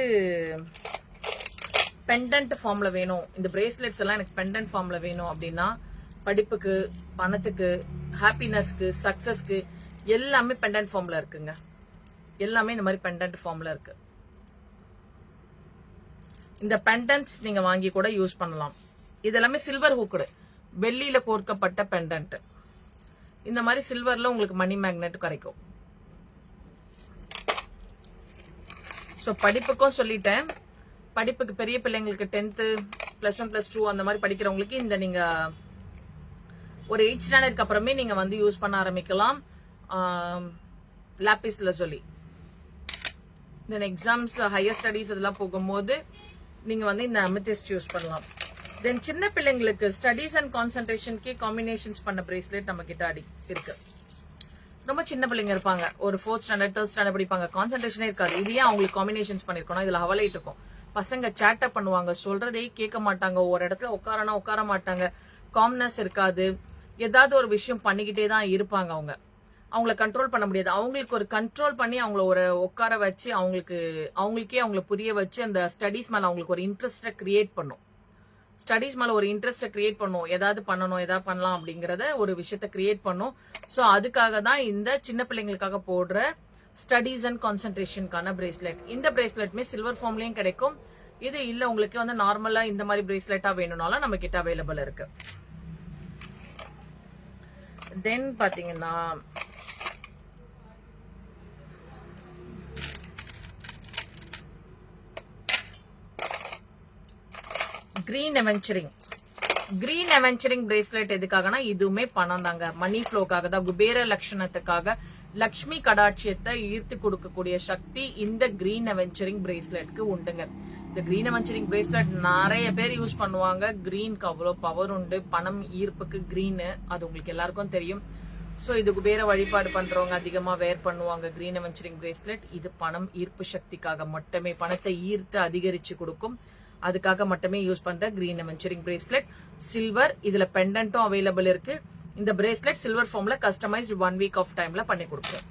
பெண்டன்ட் ஃபார்ம்ல வேணும், இந்த பிரேஸ்லெட்ஸ் எல்லாம் எனக்கு பெண்டன்ட் ஃபார்ம்ல வேணும் அப்படின்னா, படிப்புக்கு, பணத்துக்கு, ஹாப்பினஸ்க்கு, சக்சஸ்க்கு எல்லாமே பெண்டன்ட் ஃபார்ம்ல இருக்குங்க. எல்லாமே இந்த மாதிரி பெண்டன்ட் ஃபார்ம்ல இருக்கு. இந்த பெண்டன்ட்ஸ் நீங்க வாங்கி கூட யூஸ் பண்ணலாம். இதெல்லாமே சில்வர் ஹூக்குடு, வெள்ளியில கோர்க்கப்பட்ட பெண்டன்ட். இந்த மாதிரி சில்வர்ல உங்களுக்கு மணி மேக்னெட் கிடைக்கும். சோ படிப்புக்கும் சொல்லிட்டேன். படிப்புக்கு பெரிய பிள்ளைங்களுக்கு 10th +1 +2 அந்த மாதிரி படிக்கிறவங்களுக்கு இந்த நீங்க ஒரு 8th ஸ்டாண்டர்ட்க்கு அப்புறமே நீங்க வந்து யூஸ் பண்ண ஆரம்பிக்கலாம் லாபிஸ்ல சொல்லி. தென் எக்ஸாம்ஸ், ஹையர் ஸ்டடீஸ் இதெல்லாம் போகும்போது நீங்க வந்து இந்த அமெத்திஸ்ட் யூஸ் பண்ணலாம். தென் சின்ன பிள்ளைங்களுக்கு ஸ்டடீஸ் அண்ட் கான்சென்ட்ரேஷனுக்கு காம்பினேஷன்ஸ் பண்ண பிரேஸ்லெட் நம்ம கிட்ட இருக்கு. ரொம்ப சின்ன பிள்ளைங்க இருப்பாங்க, ஒரு 4th ஸ்டாண்டர்ட் 3rd ஸ்டாண்டர்ட் படிப்பாங்க, கான்சென்ட்ரேஷனே இருக்காது. இதையே அவங்களுக்கு காம்பினேஷன்ஸ் பண்ணிருக்கோம். இதுல ஹவலைட் இருக்கும். பசங்க சேட்டப் பண்ணுவாங்க, சொல்றதே கேட்க மாட்டாங்க, ஒரு இடத்துல உட்கார மாட்டாங்க, காம்னஸ் இருக்காது, ஏதாவது ஒரு விஷயம் பண்ணிக்கிட்டே தான் இருப்பாங்க. அவங்கள கண்ட்ரோல் பண்ண முடியாது. அவங்களுக்கு ஒரு கண்ட்ரோல் பண்ணி அவங்கள ஒரு உட்கார வச்சு அவங்களுக்கே அவங்கள புரிய வச்சு அந்த ஸ்டடீஸ் மேல அவங்களுக்கு ஒரு இன்ட்ரெஸ்ட கிரியேட் பண்ணும். ஏதாவது பண்ணணும், ஏதாவது பண்ணலாம் அப்படிங்கறத ஒரு விஷயத்த கிரியேட் பண்ணும். சோ அதுக்காக தான் இந்த சின்ன பிள்ளைங்களுக்காக போடுற ஸ்டடீஸ் அண்ட் கான்சென்ட்ரேஷனுக்கான பிரேஸ்லெட். இந்த பிரேஸ்லெட்மே சில்வர் ஃபார்ம்லயும் கிடைக்கும். இது இல்ல உங்களுக்கு வந்து நார்மலா இந்த மாதிரி பிரேஸ்லெட்டா வேணும்னாலும் நம்ம கிட்ட அவைலபிள் இருக்கு. தென் பாத்தீங்கன்னா கிரீன் அவென்ச்சரிங் பிரேஸ்லெட் எதுக்காகனா இதுவுமே பணம் தாங்க, மணி ஃப்ளோக்காக தான், குபேர லட்சணத்துக்காக, லக்ஷ்மி கடாட்சியத்தை ஈர்த்து கொடுக்கக்கூடிய சக்தி இந்த கிரீன் அவென்ச்சரிங் பிரேஸ்லெட்க்கு உண்டுங்க. இந்த கிரீன் அவென்ச்சரிங் பிரேஸ்லெட் நிறைய பேர் யூஸ் பண்ணுவாங்க. கிரீனுக்கு அவ்வளவு பவர் உண்டு. பணம் ஈர்ப்புக்கு கிரீன், அது உங்களுக்கு எல்லாருக்கும் தெரியும். சோ இது குபேர வழிபாடு பண்றவங்க அதிகமா வேர் பண்ணுவாங்க கிரீன் அவென்ச்சரிங் பிரேஸ்லெட். இது பணம் ஈர்ப்பு சக்திக்காக மட்டுமே, பணத்தை ஈர்த்து அதிகரிச்சு கொடுக்கும், அதுக்காக மட்டுமே யூஸ் பண்ற கிரீன் அவென்ச்சரிங் பிரேஸ்லெட். சில்வர், இதுல பெண்டன்ட்டும் அவைலபிள் இருக்கு. இந்த பிரேஸ்லெட் சில்வர் ஃபார்ம்ல கஸ்டமைஸ்ட் 1 வீக் ஆஃப் டைம்ல பண்ணி கொடுக்கும்.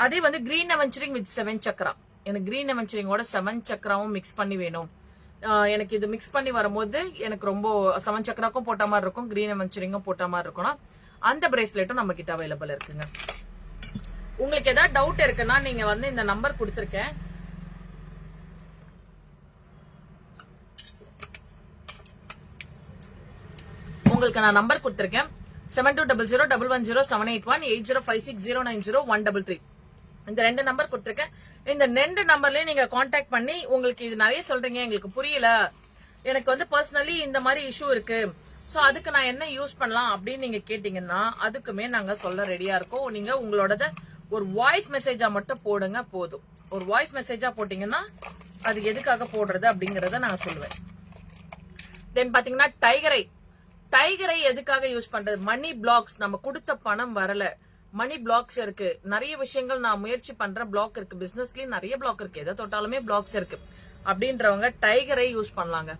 அதே வந்து கிரீன் அவென்ச்சரிங் வித் 7 சக்ரா, எனக்கு கிரீன் அவென்ச்சரிங்கோட 7 சக்ராவும் மிக்ஸ் பண்ணி வேணும். எனக்கு இது மிக்ஸ் பண்ணி வரும்போது எனக்கு ரொம்ப 7 சக்ராக்கும் போட்ட மாதிரி இருக்கும், கிரீன் அவென்ச்சரிங்கும் போட்ட மாதிரி இருக்கும்னா அந்த பிரேஸ்லெட்டும் நம்ம கிட்ட அவைலபிள் இருக்குங்க. உங்களுக்கு ஏதாவது டவுட் இருக்குன்னா நீங்க வந்து இந்த நம்பர் கொடுத்திருக்கேன், உங்களுக்கு நான் நம்பர் கொடுத்திருக்கேன் 7200110781 8056090133. இந்த 2 நம்பர் கொடுத்திருக்கேன். இந்த 2 நம்பர்லயே நீங்க கான்டாக்ட் பண்ணி உங்களுக்கு இது நிறைய சொல்றீங்க, எங்களுக்கு புரியல, எனக்கு வந்து பர்சனலி இந்த மாதிரி இஷ்யூ இருக்கு, சோ அதுக்கு நான் என்ன யூஸ் பண்ணலாம் அப்படின்னு நீங்க கேட்டீங்கன்னா அதுக்குமே நாங்க சொல்ல ரெடியா இருக்கோம். நீங்க உங்களோட ஒரு வாய்ஸ் மெசேஜா மட்டும் போடுங்க போதும். ஒரு வாய்ஸ் மெசேஜா போட்டீங்கன்னா அது எதுக்காக போடுறது அப்படிங்கறத நான் சொல்லுவேன். தென் பாத்தீங்கன்னா டைகரை எதுக்காக யூஸ் பண்றது? மணி பிளாக்ஸ், நம்ம கொடுத்த பணம் வரல, மணி பிளாக்ஸ் இருக்கு, நிறைய விஷயங்கள் நான் முயற்சி பண்ற பிளாக் இருக்கு, பிசினஸ்லயும் நிறைய பிளாக் இருக்கு, எதை தொட்டாலுமே பிளாக்ஸ் இருக்கு அப்படின்றவங்க டைகரை யூஸ் பண்ணலாங்க.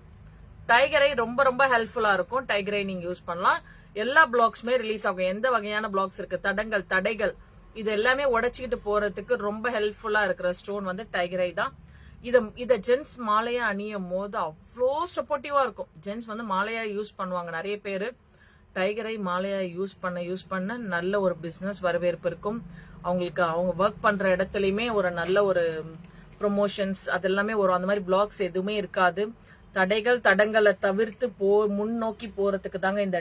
டைகரை ரொம்ப ரொம்ப ஹெல்ப்ஃபுல்லா இருக்கும். டைகரை நீங்க யூஸ் பண்ணலாம். எல்லா பிளாக்ஸுமே ரிலீஸ் ஆகும். எந்த வகையான பிளாக்ஸ் இருக்கு, தடைகள் இது எல்லாமே உடைச்சிக்கிட்டு போறதுக்கு ரொம்ப ஹெல்ப்ஃபுல்லா இருக்கிற ஸ்டோன் வந்து டைகரை தான். இத ஜென்ஸ் மாலையா அணியும் போது அவ்வளோ சப்போர்ட்டிவா இருக்கும். ஜென்ஸ் வந்து மாலையா யூஸ் பண்ணுவாங்க நிறைய பேரு. டைகரை மாலையா யூஸ் பண்ண நல்ல ஒரு பிசினஸ் வரவேற்பு இருக்கும். அவங்களுக்கு அவங்க ஒர்க் பண்ற இடத்துலயுமே ஒரு நல்ல ஒரு ப்ரொமோஷன்ஸ் அதெல்லாமே வரும். அந்த மாதிரி பிளாக்ஸ் எதுவுமே இருக்காது. தடங்களை தவிர்த்து முன்னோக்கி போறதுக்கு தாங்க இந்த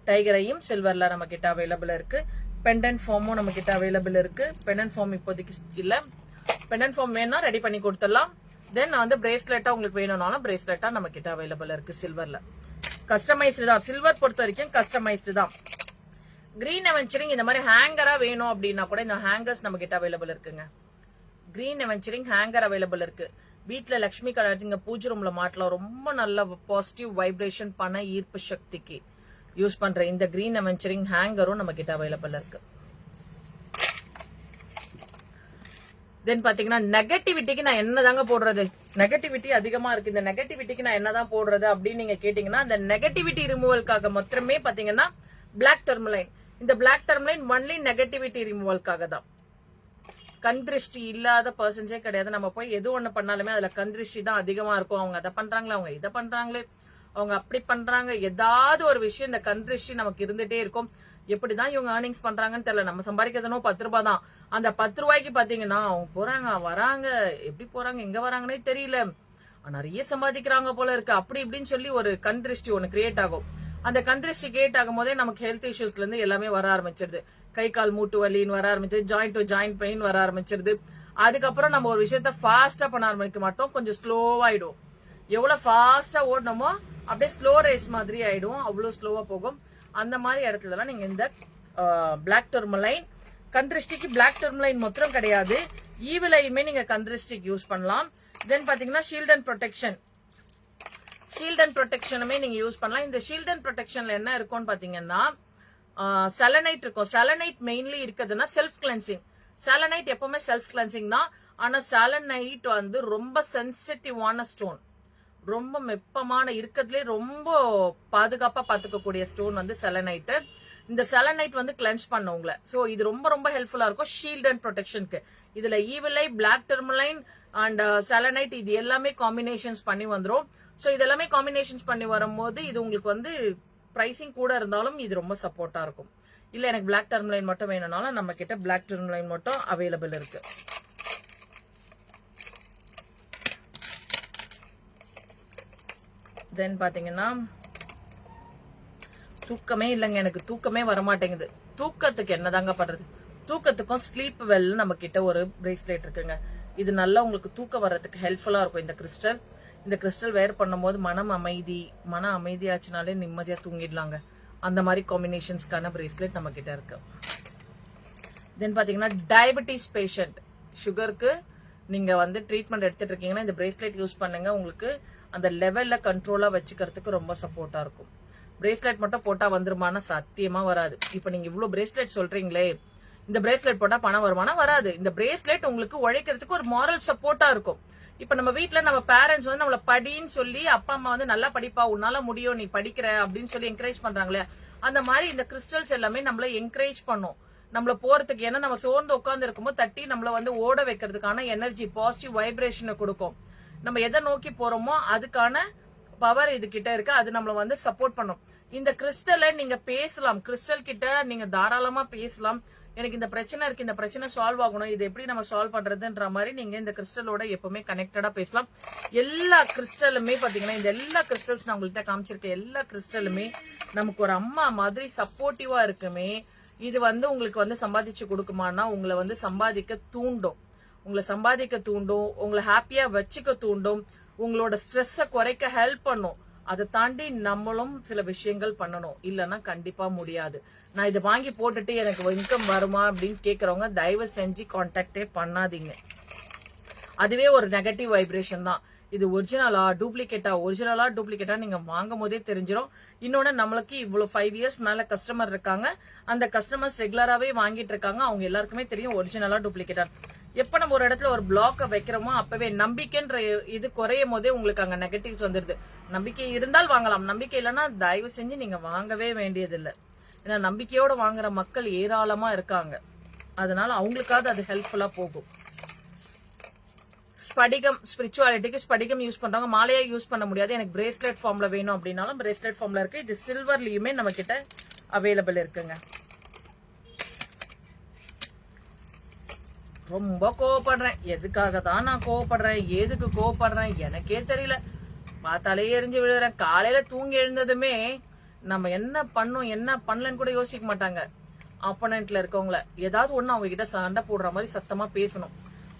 டைகரையும் சில்வர்ல நம்ம கிட்ட அவைலபிள் இருக்கு. பெண்டன்ட் ஃபார்மும் நம்ம கிட்ட அவைலபிள் இருக்கு. பெண்டன்ட் ஃபார்ம் இப்போதைக்கு இல்ல, பெண்டன்ட் ஃபார்ம் வேணா ரெடி பண்ணி கொடுத்துடலாம். தென் வந்து பிரேஸ்லெட்டா உங்களுக்கு வேணும்னாலும் பிரேஸ்லெட்டா நம்ம கிட்ட அவைலபிள் இருக்கு. சில்வர்ல கஸ்டமைஸ்டு தான், சில்வர் பொறுத்த வரைக்கும் கஸ்டமைஸ்டு தான். கிரீன் அவென்ச்சரிங் இந்த மாதிரி ஹேங்கரா வேணும் அப்படின்னா கூட இந்த ஹேங்கர்ஸ் நம்ம கிட்ட அவைலபிள் இருக்குங்க. கிரீன் அவென்ச்சரிங் ஹேங்கர் அவைலபிள் இருக்கு. வீட்டுல லட்சுமி கடாட்சிங்க பூஜை ரூம்ல மாட்டலாம். ரொம்ப நல்ல பாசிட்டிவ் வைப்ரேஷன் பண்ண ஈர்ப்பு சக்திக்கு யூஸ் பண்ற இந்த கிரீன் அவென்ச்சரிங் ஹேங்கரும் நம்ம கிட்ட அவைலபிள் இருக்கு. தென் பாத்தீங்கன்னா நெகட்டிவிட்டிக்கு நான் என்னதாங்க போடுறது, நெகட்டிவிட்டி அதிகமா இருக்கு, இந்த நெகட்டிவிட்டிக்கு நான் என்னதான் போடுறது அப்படின்னு நீங்க கேட்டீங்கன்னா அந்த நெகட்டிவிட்டி ரிமூவலுக்காக மாத்திரமே பாத்தீங்கன்னா பிளாக் டர்மலைன். இந்த பிளாக் டர்மலைன் ஒன்லி நெகட்டிவிட்டி ரிமூவலுக்காக தான். கண் திருஷ்டி இல்லாத பர்சன்ஸே கிடையாது. நம்ம போய் எது ஒண்ணு பண்ணாலுமே அதுல கண் திருஷ்டி தான் அதிகமா இருக்கும். அவங்க அதை பண்றாங்களே, அவங்க இதை பண்றாங்களே, அவங்க அப்படி பண்றாங்க, ஏதாவது ஒரு விஷயம் இந்த கண் திருஷ்டி நமக்கு இருந்துட்டே இருக்கும். எப்படிதான் இவங்க ஏர்னிங்ஸ் பண்றாங்கன்னு தெரியல. நம்ம சம்பாதிக்கிறதுனோ 10 ரூபாய் தான். அந்த 10 ரூபாய்க்கு பாத்தீங்கன்னா அவங்க போறாங்க வராங்க, எப்படி போறாங்க எங்க வராங்கன்னே தெரியல, நிறைய சம்பாதிக்கிறாங்க போல இருக்கு, அப்படி இப்படின்னு சொல்லி ஒரு கண் திருஷ்டி ஒண்ணு கிரியேட் ஆகும். அந்த கண் திருஷ்டி கிரியேட் ஆகும் போதே நமக்கு ஹெல்த் இஷ்யூஸ்ல இருந்து எல்லாமே வர ஆரம்பிச்சிருது. கை கால் மூட்டு வலின்னு வர ஆரம்பிச்சிருது, ஜாயிண்ட் டு ஜாயிண்ட் பெயின் வர ஆரம்பிச்சிருது. அதுக்கப்புறம் நம்ம ஒரு விஷயத்த ஃபாஸ்டா பண்ண ஆரம்பிக்க மாட்டோம், கொஞ்சம் ஸ்லோவாயிடும். எவ்வளவு ஃபாஸ்டா ஓடணுமோ அப்படியே ஸ்லோ ரேஸ் மாதிரி ஆயிடும், அவ்வளவு ஸ்லோவா போகும். அந்த மாதிரி இடத்துல நீங்க இந்த பிளாக் டர்மலைன், கண் திருஷ்டிக்கு பிளாக் டர்மலைன் மாத்திரம் கிடையாது, ஈவிலையுமே நீங்க கந்திருஷ்டிக்கு யூஸ் பண்ணலாம். தென் பாத்தீங்கன்னா shield and protection, shield and ப்ரொடெக்ஷனுமே நீங்க யூஸ் பண்ணலாம். இந்த ஷீல்ட் அண்ட் ப்ரொடெக்ஷன்ல என்ன இருக்கும்னு பாத்தீங்கன்னா செலனைட் இருக்கும். செலனைட் மெயின்லி இருக்குதுன்னா செல்ஃப் கிளென்சிங். செலனைட் எப்பவுமே செல்ஃப் கிளென்சிங் தான். ஆனா செலனைட் வந்து ரொம்ப சென்சிட்டிவான ஸ்டோன், ரொம்ப மெப்பமான இருக்கிறதுலே ரொம்ப பாதுகாப்பா பாத்துக்கக்கூடிய ஸ்டோன் வந்து செலனைட். இந்த செலனைட் வந்து கிளென்ஸ் பண்ண உங்களை. சோ இது ரொம்ப ரொம்ப ஹெல்ப்ஃபுல்லா இருக்கும் ஷீல்ட் அண்ட் ப்ரொடெக்ஷனுக்கு. இதுல ஈவிலை, பிளாக் டெர்மலைன் அண்ட் செலனைட் இது எல்லாமே காம்பினேஷன்ஸ் பண்ணி வந்துரும். சோ இதெல்லாமே காம்பினேஷன்ஸ் பண்ணி வரும்போது இது உங்களுக்கு வந்து பிரைசிங் கூட இருந்தாலும் இது ரொம்ப சப்போர்ட்டா இருக்கும். இல்ல எனக்கு பிளாக் டெர்மலைன் மட்டும் வேணும்னாலும் நம்ம கிட்ட பிளாக் டெர்மலைன் மட்டும் அவைலபிள் இருக்கு. தென் பாத்தீங்கன்னா தூக்கமே இல்லைங்க, எனக்கு தூக்கமே வரமாட்டேங்குது. தூக்கத்துக்கு என்னதாங்க பண்றது? தூக்கத்துக்கும் ஸ்லீப் வெல் நம்ம கிட்ட ஒரு பிரேஸ்லெட் இருக்குங்க. இது நல்லா உங்களுக்கு தூக்கம் வர்றதுக்கு ஹெல்ப்ஃபுல்லா இருக்கும். இந்த கிறிஸ்டல் வேர் பண்ணும்போது மன அமைதியாச்சுனாலே நிம்மதியா தூங்கிடலாங்க. அந்த மாதிரி காம்பினேஷன்ஸ்க்கான பிரேஸ்லெட் நம்ம கிட்ட இருக்கு. தென் பாத்தீங்கன்னா டயபெட்டிஸ் பேஷண்ட், சுகருக்கு நீங்க வந்து ட்ரீட்மெண்ட் எடுத்துட்டு இருக்கீங்கன்னா இந்த பிரேஸ்லெட் யூஸ் பண்ணுங்க. உங்களுக்கு அந்த லெவல்ல கண்ட்ரோலா வச்சுக்கிறதுக்கு ரொம்ப சப்போர்ட்டா இருக்கும். பிரேஸ்லெட் மட்டும் போட்டா வந்துருமானா சத்தியமா வராது. இப்ப நீங்க இவ்வளவு பிரேஸ்லெட் சொல்றீங்களே, இந்த பிரேஸ்லெட் போட்டா பணம் வருமானா வராது. இந்த பிரேஸ்லெட் உங்களுக்கு உழைக்கிறதுக்கு ஒரு மாரல் சப்போர்ட்டா இருக்கும். இப்ப நம்ம வீட்டுல நம்ம பேரண்ட்ஸ் வந்து நம்மள படின்னு சொல்லி, அப்பா அம்மா வந்து நல்லா படிப்பா, உன்னால முடியும், நீ படிக்கிற அப்படின்னு சொல்லி என்கரேஜ் பண்றாங்களே, அந்த மாதிரி இந்த கிறிஸ்டல்ஸ் எல்லாமே நம்மள என்கரேஜ் பண்ணும் நம்மள போறதுக்கு. ஏன்னா நம்ம சோர்ந்து உட்கார்ந்து இருக்கும்போது தட்டி நம்மள வந்து ஓட வைக்கிறதுக்கான எனர்ஜி, பாசிட்டிவ் வைப்ரேஷனை கொடுக்கும். நம்ம எதை நோக்கி போறோமோ அதுக்கான பவர் இது கிட்ட இருக்கு. அது நம்மள வந்து சப்போர்ட் பண்ணும். இந்த கிறிஸ்டலை நீங்க பேசலாம், கிறிஸ்டல் கிட்ட நீங்க தாராளமா பேசலாம். எனக்கு இந்த பிரச்சனை இருக்கு, இந்த பிரச்சனை சால்வ் ஆகணும், இது எப்படி நம்ம சால்வ் பண்றதுன்ற மாதிரி நீங்க இந்த கிறிஸ்டலோட எப்பவுமே கனெக்டடா பேசலாம். எல்லா கிறிஸ்டலுமே பாத்தீங்கன்னா, இந்த எல்லா கிறிஸ்டல்ஸ் நான் உங்கள்கிட்ட காமிச்சிருக்கேன், எல்லா கிறிஸ்டலுமே நமக்கு ஒரு அம்மா மாதிரி சப்போர்ட்டிவா இருக்குமே. இது வந்து உங்களுக்கு வந்து சம்பாதிச்சு கொடுக்குமானா, உங்களை வந்து சம்பாதிக்க தூண்டும், உங்களை ஹாப்பியா வச்சுக்க தூண்டும், உங்களோட ஸ்ட்ரெஸ்ஸ குறைக்க ஹெல்ப் பண்ணும். அதை தாண்டி நம்மளும் சில விஷயங்கள் பண்ணணும், இல்லைன்னா கண்டிப்பா முடியாது. நான் இதை வாங்கி போட்டுட்டு எனக்கு இன்கம் வருமா அப்படின்னு கேக்குறவங்க தயவு செஞ்சு கான்டாக்டே பண்ணாதீங்க. அதுவே ஒரு நெகட்டிவ் வைப்ரேஷன் தான். இது ஒரிஜினலா டூப்ளிகேட்டா நீங்க வாங்கும் போதே தெரிஞ்சிடும். இன்னொன்னு, நம்மளுக்கு இவ்வளவு 5 இயர்ஸ் மேல கஸ்டமர் இருக்காங்க. அந்த கஸ்டமர்ஸ் ரெகுலராவே வாங்கிட்டு இருக்காங்க. அவங்க எல்லாருக்குமே தெரியும் ஒரிஜினலா டூப்ளிகேட்டா. எப்ப நம்ம ஒரு இடத்துல ஒரு பிளாக்க வைக்கிறோமோ அப்பவே நம்பிக்கைன்ற இது குறையும் போதே உங்களுக்கு அங்க நெகட்டிவ்ஸ் வந்துருது. நம்பிக்கை இருந்தால் வாங்கலாம், நம்பிக்கை இல்லைன்னா தயவு செஞ்சு நீங்க வாங்கவே வேண்டியது இல்லை. ஏன்னா நம்பிக்கையோட வாங்குற மக்கள் ஏராளமா இருக்காங்க. அதனால அவங்களுக்காவது அது ஹெல்ப்ஃபுல்லா போகும். ஸ்படிகம், ஸ்பிரிச்சுவாலிட்டிக்கு ஸ்படிகம் யூஸ் பண்றாங்க. மாலையா யூஸ் பண்ண முடியாது, எனக்கு பிரேஸ்லெட் ஃபார்ம்ல வேணும் அப்படின்னாலும் பிரேஸ்லெட் ஃபார்ம்ல இருக்கு. இது சில்வர்லயுமே நம்ம கிட்ட அவைலபிள் இருக்குங்க. ரொம்ப கோவப்படுறேன். எதுக்காக தான் நான் கோவப்படுறேன், எதுக்கு கோவப்படுறேன் எனக்கே தெரியல. பார்த்தாலே எரிஞ்சு விழுறேன். காலையில தூங்கி எழுந்ததுமே நம்ம என்ன பண்ணோம் என்ன பண்ணலன்னு கூட யோசிக்க மாட்டாங்க. ஆப்போனன்ட்ல இருக்கவங்கள ஏதாவது ஒண்ணு அவங்க கிட்ட சண்டை போடுற மாதிரி சத்தமா பேசணும்.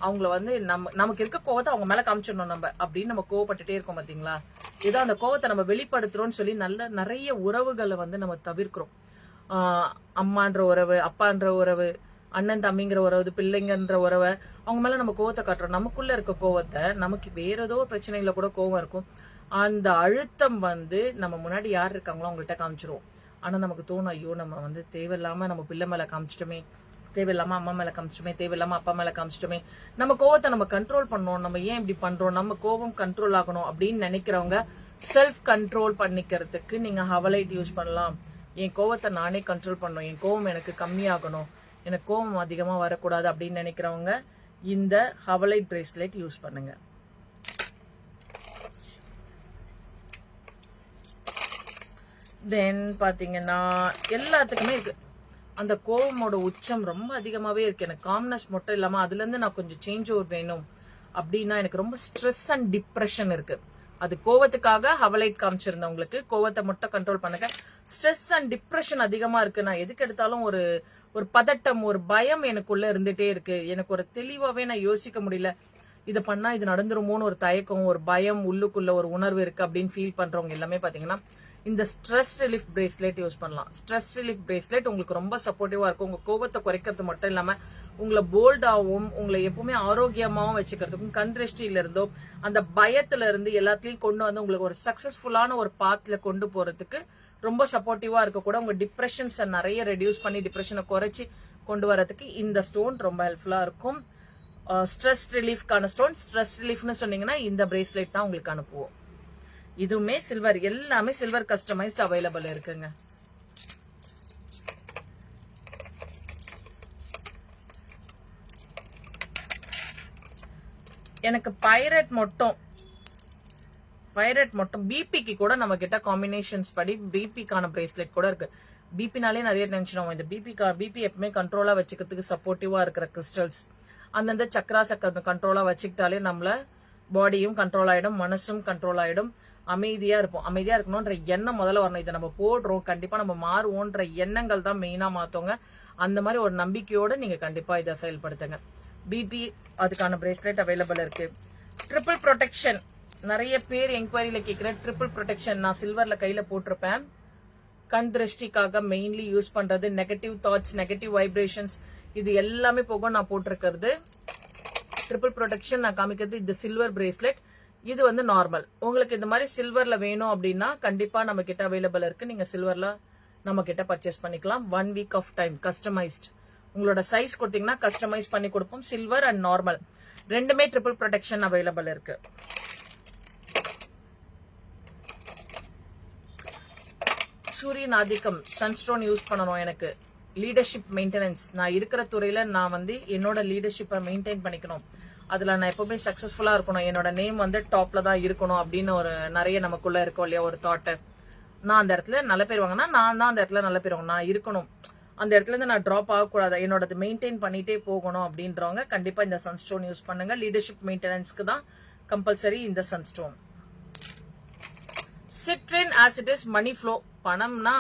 அவங்கள வந்து நமக்கு இருக்க கோவத்தை அவங்க மேல காமிச்சிடணும் நம்ம அப்படின்னு நம்ம கோவப்பட்டுட்டே இருக்கோம் பாத்தீங்களா. ஏதோ அந்த கோவத்தை நம்ம வெளிப்படுத்துறோம்னு சொல்லி நிறைய உறவுகளை வந்து நம்ம தவிர்க்கிறோம். அம்மான்ற உறவு, அப்பான்ற உறவு, அண்ணன் தம்பிங்கிற உறவு, பிள்ளைங்கன்ற உறவை அவங்க மேல நம்ம கோவத்தை காட்டுறோம். நமக்குள்ள இருக்க கோவத்தை, நமக்கு வேற ஏதோ பிரச்சனையில கூட கோவம் இருக்கும், அந்த அழுத்தம் வந்து நம்ம முன்னாடி யார் இருக்காங்களோ அவங்கள்ட்ட காமிச்சிருவோம். ஆனா நமக்கு தோணும், ஐயோ நம்ம வந்து தேவையில்லாம நம்ம பிள்ளை மேல காமிச்சிட்டோமே, தேவையில்லாம அம்மா மேல காமிச்சிட்டோமே, தேவையில்லாம அப்பா மேல காமிச்சிட்டோமே. நம்ம கோவத்தை நம்ம கண்ட்ரோல் பண்ணோம். நம்ம ஏன் இப்படி பண்றோம், நம்ம கோவம் கண்ட்ரோல் ஆகணும் அப்படின்னு நினைக்கிறவங்க செல்ஃப் கண்ட்ரோல் பண்ணிக்கிறதுக்கு நீங்க ஹவலைட் யூஸ் பண்ணலாம். என் கோவத்தை நானே கண்ட்ரோல் பண்ணணும், என் கோவம் எனக்கு கம்மியாகணும், எனக்கு கோவம் அதிகமா வரக்கூடாது அப்படின்னு நினைக்கிறவங்க இந்த ஹவலைட் பிரேஸ்லெட் யூஸ் பண்ணுங்க. தென் பாத்தீங்கன்னா எல்லாத்துக்குமே இருக்கு. அந்த கோவமோட உச்சம் ரொம்ப அதிகமாவே இருக்கு. எனக்கு காம்னஸ் மட்டும் இல்லாம அதுல இருந்து நான் கொஞ்சம் சேஞ்ச் ஓவர் வேணும் அப்படின்னா, எனக்கு ரொம்ப ஸ்ட்ரெஸ் அண்ட் டிப்ரெஷன் இருக்கு. அது கோவத்துக்காக ஹவலைட் காமிச்சிருந்தவங்களுக்கு கோவத்தை மட்டும் கண்ட்ரோல் பண்ணுங்க. ஸ்ட்ரெஸ் அண்ட் டிப்ரெஷன் அதிகமா இருக்கு, நான் எதுக்கு எடுத்தாலும் ஒரு பதட்டம், ஒரு பயம் எனக்குள்ள இருந்துட்டே இருக்கு, எனக்கு ஒரு தெளிவாவே நான் யோசிக்க முடியல, இதை பண்ணா இது நடந்துருமோன்னு ஒரு தயக்கம், ஒரு பயம், உள்ளுக்குள்ள ஒரு உணர்வு இருக்கு அப்படின்னு ஃபீல் பண்றவங்க எல்லாமே பாத்தீங்கன்னா இந்த ஸ்ட்ரெஸ் ரிலீஃப் பிரேஸ்லெட் யூஸ் பண்ணலாம். ஸ்ட்ரெஸ் ரிலீஃப் பிரேஸ்லெட் உங்களுக்கு ரொம்ப சப்போர்ட்டிவா இருக்கும். உங்க கோபத்தை குறைக்கிறது மட்டும் இல்லாம உங்களை போல்டாவும் உங்களை எப்பவுமே ஆரோக்கியமாவும் வச்சுக்கிறதுக்கும், கண் திருஷ்டியில இருந்தோ அந்த பயத்துல இருந்து எல்லாத்தையும் கொண்டு வந்து உங்களுக்கு ஒரு சக்சஸ்ஃபுல்லான ஒரு பாத்ல கொண்டு போறதுக்கு ரொம்ப சப்போர்ட்டிவா இருக்க கூட உங்க டிப்ரெஷன்ஸ் நிறைய ரெடியூஸ் பண்ணி டிப்ரெஷனை குறைச்சி கொண்டு வரதுக்கு இந்த ஸ்டோன் ரொம்ப ஹெல்ப்ஃபுல்லா இருக்கும். ஸ்ட்ரெஸ் ரிலீஃப்கான ஸ்டோன். ஸ்ட்ரெஸ் ரிலீஃப்னு சொன்னீங்கன்னா இந்த பிரேஸ்லெட் தான் உங்களுக்கு அனுப்புவோம். இதுவுமே சில்வர், எல்லாமே சில்வர் கஸ்டமைஸ்ட் அவைலபிள் இருக்குங்க. எனக்கு பைரட் மட்டும் பிபிக்கு கூட நம்ம கிட்ட காம்பினேஷன்ஸ் படி பிபிக்கான பிரேஸ்லெட் கூட இருக்கு. பிபினாலே நிறைய டென்ஷன் ஆகும். இந்த பிபி எப்பவுமே கண்ட்ரோலா வச்சுக்கிறதுக்கு சப்போர்ட்டிவா இருக்கிற கிறிஸ்டல்ஸ். அந்தந்த சக்கராச கண்ட்ரோலா வச்சுக்கிட்டாலே நம்மள பாடியும் கண்ட்ரோல் ஆயிடும், மனசும் கண்ட்ரோல் ஆயிடும், அமைதியா இருப்போம். அமைதியா இருக்கணும்ன்ற எண்ணம் முதல்ல வரணும். இதை நம்ம போடுறோம், கண்டிப்பா நம்ம மாறுவோன்ற எண்ணங்கள் தான் மெயினா மாத்தோங்க. அந்த மாதிரி ஒரு நம்பிக்கையோட நீங்க கண்டிப்பா இதை செயல்படுத்துங்க. பிபி அதுக்கான பிரேஸ்லெட் அவைலபிள் இருக்கு. ட்ரிபிள் ப்ரொடெக்ஷன் நிறைய பேர் என்கொயரியில கேட்கிற ட்ரிபிள் ப்ரொடெக்ஷன் நான் சில்வர்ல கையில போட்டிருப்பேன். கண் திருஷ்டிக்காக மெயின்லி யூஸ் பண்றது. நெகட்டிவ் தாட்ஸ், நெகட்டிவ் வைப்ரேஷன்ஸ் இது எல்லாமே போக நான் போட்டிருக்கிறது. ட்ரிபிள் ப்ரொடெக்ஷன் நான் காமிக்கிறது இது சில்வர் பிரேஸ்லெட். இது வந்து நார்மல். உங்களுக்கு இந்த மாதிரி சில்வர்ல வேணும் அப்படின்னா கண்டிப்பா நம்ம கிட்ட அவைலபிள் இருக்கு. நீங்க சில்வர்ல நம்ம கிட்ட பர்ச்சேஸ் பண்ணிக்கலாம். 1 வீக் ஆஃப் டைம் கஸ்டமைஸ்ட். உங்களோட சைஸ் கொடுத்தீங்கன்னா கஸ்டமைஸ் பண்ணி கொடுப்போம். சில்வர் அண்ட் நார்மல் ரெண்டுமே ட்ரிபிள் ப்ரொடெக்ஷன் அவைலபிள் இருக்கு. சூரியன் ஆதிக்கம் சன்ஸ்டோன் யூஸ் பண்ணணும். எனக்கு லீடர்ஷிப் மெயின்டெனன்ஸ், நான் இருக்கிற துறையில நான் வந்து என்னோட லீடர்ஷிப்பை மெயின்டைன் பண்ணிக்கணும். அதுல நான் எப்பவுமே சக்சஸ்ஃபுல்லா இருக்கணும். என்னோட நேம் வந்து டாப்ல தான் இருக்கணும் அப்படின்னு ஒரு நிறைய நமக்குள்ள இருக்கும் இல்லையா ஒரு தாட். நான் அந்த இடத்துல நல்ல பேர் வாங்கினா நான் தான் அந்த இடத்துல நல்ல பேர் வாங்க நான் இருக்கணும். அந்த இடத்துல இருந்து நான் டிராப் ஆகக்கூடாது, என்னோட மெயின்டைன் பண்ணிட்டே போகணும் அப்படின்றவங்க கண்டிப்பா இந்த சன்ஸ்டோன் யூஸ் பண்ணுங்க. லீடர்ஷிப் மெயின்டெனன்ஸ்க்கு தான் கம்பல்சரி இந்த சன்ஸ்டோன். சிட்ரின் ஆசிட்டிஸ் மணி ஃப்ளோ. பணம்னா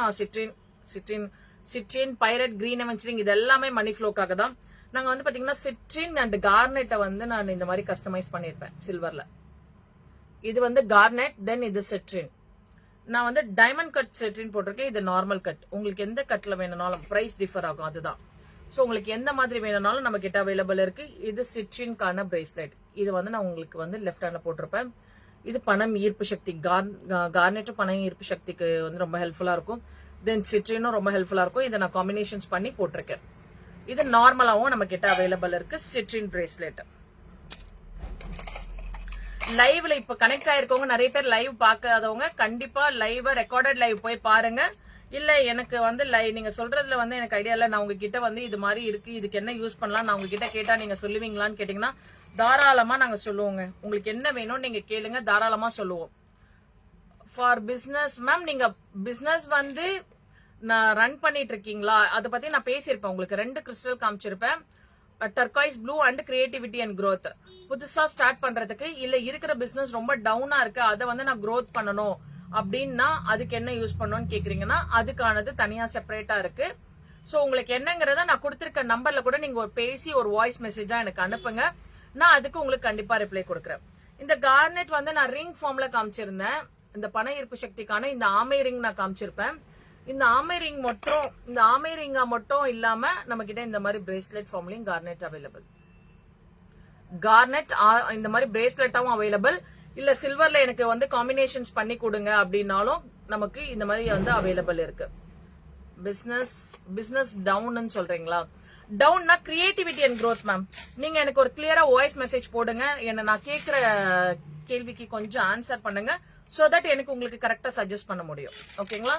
சிட்ரின் பைரட், கிரீன் அவெஞ்சரிங் இது எல்லாமே மணி ஃப்ளோக்காக தான். நாங்க வந்து பாத்தீங்கன்னா சிட்ரின் அண்ட் கார்னெட்டை வந்து நான் இந்த மாதிரி கஸ்டமைஸ் பண்ணிருப்பேன் சில்வர்ல. இது வந்து கார்னெட், தென் இது சிட்ரின். நான் வந்து டைமண்ட் கட் சிட்ரின் போட்டிருக்கேன். இது நார்மல் கட். உங்களுக்கு எந்த கட்ல வேணும்னாலும் பிரைஸ் டிஃபர் ஆகும், அதுதான். சோ உங்களுக்கு எந்த மாதிரி வேணும்னாலும் நம்ம கிட்ட அவைலபிள் இருக்கு. இது சிட்ரின்கான பிரேஸ்லெட். இது வந்து நான் உங்களுக்கு வந்து லெஃப்ட் ஹேண்ட்ல போட்டிருப்பேன். இது பணம் ஈர்ப்பு சக்தி. கார்னெட்டும் பணம் ஈர்ப்பு சக்திக்கு வந்து ரொம்ப ஹெல்ப்ஃபுல்லா இருக்கும். தென் சிட்ரினும் ரொம்ப ஹெல்ப்ஃபுல்லா இருக்கும். இதை நான் காம்பினேஷன்ஸ் பண்ணி போட்டிருக்கேன். இது நார்மலாவும் நம்ம கிட்ட அவைலபிள் இருக்கு சிட்ரின் பிரேஸ்லெட். லைவ்ல இப்ப கனெக்ட் ஆயிருக்கவங்க நிறைய பேர் லைவ் பாக்காதவங்க கண்டிப்பா லைவ் ரெக்கார்டட் லைவ் போய் பாருங்க. இல்ல எனக்கு வந்து நீங்க சொல்றதுல வந்து எனக்கு ஐடியா இல்ல, நான் உங்ககிட்ட வந்து இது மாதிரி இருக்கு, இதுக்கு என்ன யூஸ் பண்ணலாம் நான் உங்ககிட்ட கேட்டா நீங்க சொல்லுவீங்களான்னு கேட்டீங்கன்னா தாராளமா நாங்க சொல்லுவோங்க. உங்களுக்கு என்ன வேணும் நீங்க கேளுங்க, தாராளமா சொல்லுவோம். ஃபார் பிசினஸ் மேம், நீங்க பிசினஸ் வந்து நான் ரன் பண்ணிட்டு இருக்கீங்களா அதை பத்தி நான் பேசியிருப்பேன். உங்களுக்கு 2 கிறிஸ்டல் காமிச்சிருப்பேன். Turquoise blue and creativity and growth. புதுசா ஸ்டார்ட் பண்றதுக்கு இல்ல இருக்கிற பிசினஸ் ரொம்ப டவுனா இருக்கு, அதை வந்து நான் growth பண்ணணும் அப்படின்னா அதுக்கு என்ன யூஸ் பண்ணணும்னு கேக்குறீங்கன்னா அதுக்கானது தனியா செப்பரேட்டா இருக்கு. சோ உங்களுக்கு என்னங்கறத நான் கொடுத்திருக்க நம்பர்ல கூட நீங்க பேசி ஒரு வாய்ஸ் மெசேஜா எனக்கு அனுப்புங்க. நான் அதுக்கு உங்களுக்கு கண்டிப்பா ரிப்ளை கொடுக்குறேன். இந்த கார்னெட் வந்து நான் ரிங் ஃபார்ம்ல காமிச்சிருந்தேன். இந்த பண ஈர்ப்பு சக்திக்கான இந்த ஆமை ரிங் நான் காமிச்சிருப்பேன். இந்த ஆமை ரிங்கா மட்டும் இல்லாம நம்ம கிட்ட இந்த மாதிரி பிரேஸ்லெட் ஃபார்ம்லயும் கார்னெட் அவைலபிள். கார்னெட் இந்த மாதிரி பிரேஸ்லெட்டாவும் அவைலபிள். இல்ல சில்வர்ல எனக்கு வந்து காம்பினேஷன்ஸ் பண்ணி கொடுங்க அப்படின்னாலும் நமக்கு இந்த மாதிரி வந்து அவைலபிள் இருக்கு. பிசினஸ் டவுன் சொல்றீங்களா? டவுன்னா கிரியேட்டிவிட்டி அண்ட் growth மேம். நீங்க எனக்கு ஒரு கிளியரா வாய்ஸ் மெசேஜ் போடுங்க. என்ன நான் கேக்குற கேள்விக்கு கொஞ்சம் ஆன்சர் பண்ணுங்க. சோ தட் எனக்கு உங்களுக்கு கரெக்டா சஜஸ்ட் பண்ண முடியும். ஓகேங்களா?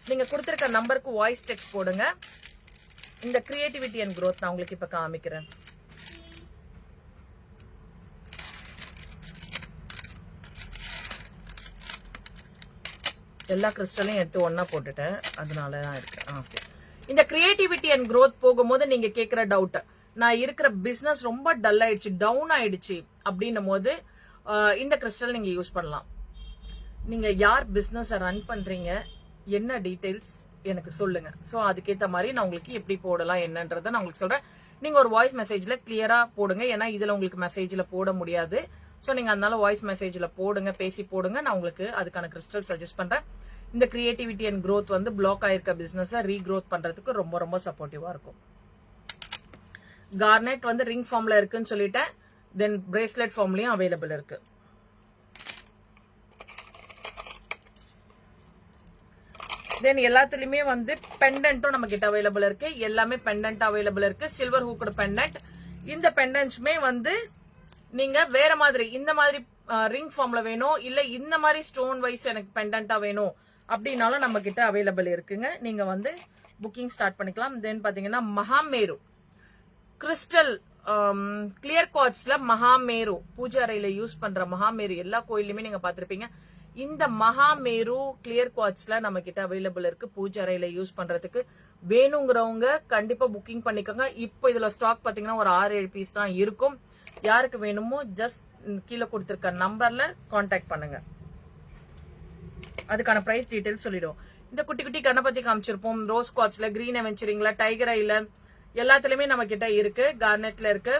நீங்க கொடுத்திருக்க நம்பருக்கு வாய்ஸ் டெக்ஸ்ட் போடுங்க. இந்த கிரியேட்டிவிட்டி அண்ட் growth நான் உங்களுக்கு இப்ப காமிக்கிறேன். எல்லா கிறிஸ்டலையும் எடுத்து ஒன்னா போட்டுட்டேன், அதனாலதான் இருக்கு. ஓகே. இந்த கிரியேட்டிவிட்டி அண்ட் growth போகும்போது நீங்க கேக்குற டவுட், நான் இருக்கிற பிசினஸ் ரொம்ப டல் ஆயிடுச்சு, டவுன் ஆயிடுச்சு அப்படின்னும் போது இந்த கிறிஸ்டல் நீங்க யூஸ் பண்ணலாம். நீங்க யார் பிசினஸ் ரன் பண்றீங்க, என்ன டீடைல்ஸ் எனக்கு சொல்லுங்க. சோ அதுக்கேத்த மாதிரி நான் உங்களுக்கு எப்படி போடலாம் என்னன்றத நான் உங்களுக்கு சொல்றேன். நீங்க ஒரு வாய்ஸ் மெசேஜ்ல கிளியரா போடுங்க. ஏன்னா இதுல உங்களுக்கு மெசேஜ்ல போட முடியாது. சோ நீங்க அதனால வாய்ஸ் மெசேஜ்ல போடுங்க, பேசி போடுங்க. நான் உங்களுக்கு அதுக்கான கிறிஸ்டல் சஜஸ்ட் பண்றேன். இந்த கிரியேட்டிவிட்டி அண்ட் growth வந்து பிளாக் ஆயிருக்க பிசினஸ் ரீக்ரோத் பண்றதுக்கு ரொம்ப ரொம்ப சப்போர்ட்டிவா இருக்கும். கார்னெட் வந்து ரிங் ஃபார்ம்ல இருக்குன்னு சொல்லிட்டேன். தென் பிரேஸ்லெட் ஃபார்ம்லயும் அவைலபிள் இருக்கு. தென் எல்லாத்துலயுமே வந்து பெண்டன்ட்டும் நம்ம கிட்ட அவைலபிள் இருக்கு. எல்லாமே பெண்டன்ட் அவைலபிள் இருக்கு. சில்வர் ஹூக்கோட பெண்டன்ட். இந்த பெண்டன்ட்ஸ்மே வந்து நீங்க வேற மாதிரி இந்த மாதிரி ரிங் ஃபார்ம்ல வேணும், இல்ல இந்த மாதிரி ஸ்டோன் வைஸ் எனக்கு பெண்டன்டா வேணும் அப்படின்னாலும் நம்ம கிட்ட அவைலபிள் இருக்குங்க. நீங்க வந்து புக்கிங் ஸ்டார்ட் பண்ணிக்கலாம். தென் பாத்தீங்கன்னா மகாமேரு கிறிஸ்டல் கிளியர் குவார்ட்ஸ்ல மகாமேரு பூஜை அறையில யூஸ் பண்ற மகாமேரு எல்லா கோயிலுமே நீங்க பாத்திருப்பீங்க. இந்த மகாமேரு கிளியர் குவார்ட்ஸ்ல நம்ம கிட்ட அவைலபிள் இருக்கு. பூஜை அறையில யூஸ் பண்றதுக்கு வேணுங்கிறவங்க கண்டிப்பா புக்கிங் பண்ணிக்கோங்க. இப்போ இதுல ஸ்டாக் பாத்தீங்கன்னா ஒரு 6-7 பீஸ் தான் இருக்கும். யாருக்கு வேணுமோ ஜஸ்ட் கீழே கொடுத்திருக்க நம்பர்ல கான்டாக்ட் பண்ணுங்க. அதுக்கான பிரைஸ் டீடைல்ஸ் சொல்லிடுவோம். இந்த குட்டி குட்டி கணபதி காமிச்சிருப்போம். ரோஸ் குவார்ட்ஸ்ல, கிரீன் அவெஞ்சரிங்ல, டைகர் ஐல எல்லாத்துலயுமே நம்ம கிட்ட இருக்கு. கார்னெட்ல இருக்கு.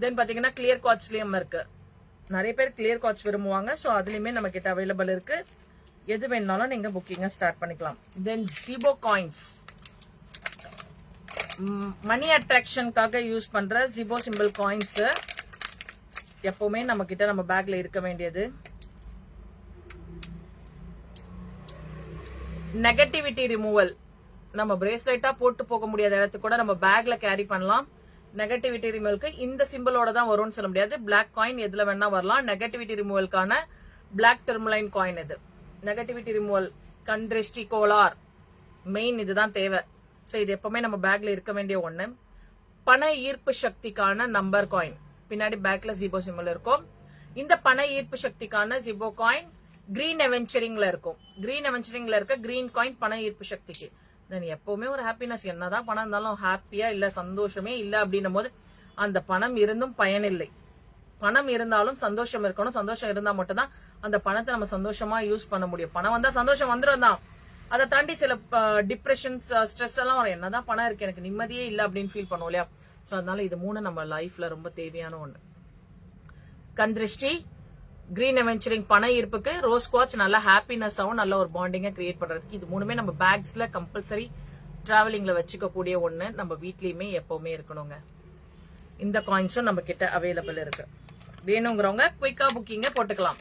தென் பாத்தீங்கன்னா கிளியர் குவார்ட்ஸ்லயும் இருக்கு. நிறைய பேர் கிளியர் குவார்ட்ஸ் விரும்புவாங்க. சோ அதுலயுமே நம்ம கிட்ட அவைலபிள் இருக்கு. எது வேணாலும் நீங்க புக்கிங்க ஸ்டார்ட் பண்ணிக்கலாம். தென் ஜிபோ காயின்ஸ் மணி அட்ராக்ஷனுக்காக யூஸ் பண்ற ஜிபோ சிம்பிள் காயின்ஸ் எப்பவுமே நம்ம கிட்ட நம்ம பேக்ல இருக்க வேண்டியது. நெகட்டிவிட்டி ரிமூவல் நம்ம பிரேஸ்லெட்டா போட்டு போக முடியாத இடத்துக்கு கூட நம்ம பேக்ல கேரி பண்ணலாம். நெகட்டிவிட்டி ரிமூவலுக்கு இந்த சிம்பிளோட தான் வரும்னு சொல்ல முடியாது. பிளாக் காயின் எதுல வேணா வரலாம். நெகட்டிவிட்டி ரிமூவலுக்கான பிளாக் டெர்மலைன் காயின் இது. நெகட்டிவிட்டி ரிமூவல், கண் திருஷ்டி, கோளார் மெயின் இதுதான் தேவை. சோ இது எப்பவுமே நம்ம பேக்ல இருக்க வேண்டிய ஒண்ணு. பண ஈர்ப்பு சக்திக்கான நம்பர் காயின் பின்னாடி பேக்ல ஜிபோ சிம்பிள் இருக்கும். இந்த பண ஈர்ப்பு சக்திக்கான ஜிபோ காயின் கிரீன் அவெஞ்சரிங்ல இருக்கும். கிரீன் அவெஞ்சரிங்ல இருக்க கிரீன் காயின் பண ஈர்ப்பு சக்திக்கு. தென் எப்பவுமே ஒரு ஹாப்பினஸ், என்னதான் பணம் இருந்தாலும் ஹாப்பியா இல்ல, சந்தோஷமே இல்ல அப்படின்னும் போது அந்த பணம் இருந்தும் பயனில்லை. பணம் இருந்தாலும் சந்தோஷம் இருக்கணும். சந்தோஷம் இருந்தா மட்டும்தான் அந்த பணத்தை நம்ம சந்தோஷமா யூஸ் பண்ண முடியும். பணம் வந்தா சந்தோஷம் வந்துடும் தான். அதை தாண்டி சில டிப்ரெஷன், ஸ்ட்ரெஸ் எல்லாம் வரும். என்னதான் பணம் இருக்கு, எனக்கு நிம்மதியே இல்ல அப்படின்னு ஃபீல் பண்ணுவோம் இல்லையா? சோ அதனால இது 3 நம்ம லைஃப்ல ரொம்ப தேவையான ஒண்ணு. கண் திருஷ்டி, கிரீன் அவெஞ்சரிங் பண ஈர்ப்புக்கு, ரோஸ் குவார்ட்ஸ் நல்ல ஹாப்பினஸ் ஆகும், நல்ல ஒரு பாண்டிங்கா கிரியேட் பண்றதுக்கு. இது 3மே நம்ம பேக்ஸ்ல கம்பல்சரி டிராவலிங்ல வச்சுக்க கூடிய ஒண்ணு. நம்ம வீட்லயுமே எப்பவுமே இருக்கணுங்க. இந்த காயின்ஸும் நம்ம கிட்ட அவைலபிள் இருக்கு. வேணுங்கிறவங்க குயிக்கா புக்கிங்க போட்டுக்கலாம்.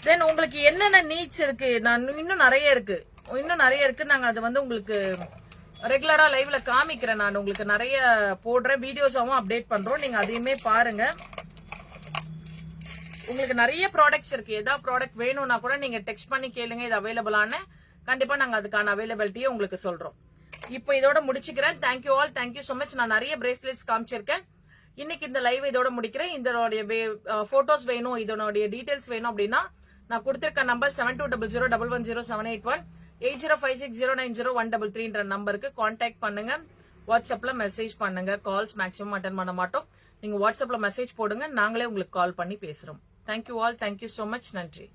தென் உங்களுக்கு என்னென்ன நீட்ஸ் இருக்கு, இன்னும் நிறைய இருக்கு. நாங்க அது வந்து உங்களுக்கு ரெகுலரா லைவ்ல காமிக்கிறேன். நான் உங்களுக்கு நிறைய போடுறேன், வீடியோஸாவும் அப்டேட் பண்றோம். நீங்க அதையுமே பாருங்க. உங்களுக்கு நிறைய ப்ராடக்ட்ஸ் இருக்கு. ஏதாவது ப்ராடக்ட் வேணும்னா கூட நீங்க டெக்ஸ்ட் பண்ணி கேளுங்க. இது அவைலபிளான கண்டிப்பா நாங்க அதுக்கான அவைலபிலிட்டியை உங்களுக்கு சொல்றோம். இப்போ இதோட முடிச்சுக்கிறேன். Thank you all, thank you so much. நான் நிறைய பிரேஸ்லெட்ஸ் காமிச்சிருக்கேன். இன்னைக்கு இந்த லைவ் இதோட முடிக்கிறேன். இதனுடைய போட்டோஸ் வேணும், இதனுடைய டீடைல்ஸ் வேணும் அப்படின்னா நான் கொடுத்திருக்க நம்பர் 7200110781 8056090133 நம்பருக்கு கான்டாக்ட் பண்ணுங்க. வாட்ஸ்அப்ல மெசேஜ் பண்ணுங்க. கால்ஸ் மேக்ஸிமம் அட்டன் பண்ண மாட்டோம். நீங்க வாட்ஸ்அப்ல மெசேஜ் போடுங்க, நாங்களே உங்களுக்கு கால் பண்ணி பேசுறோம். Thank you all, thank you so much. நன்றி.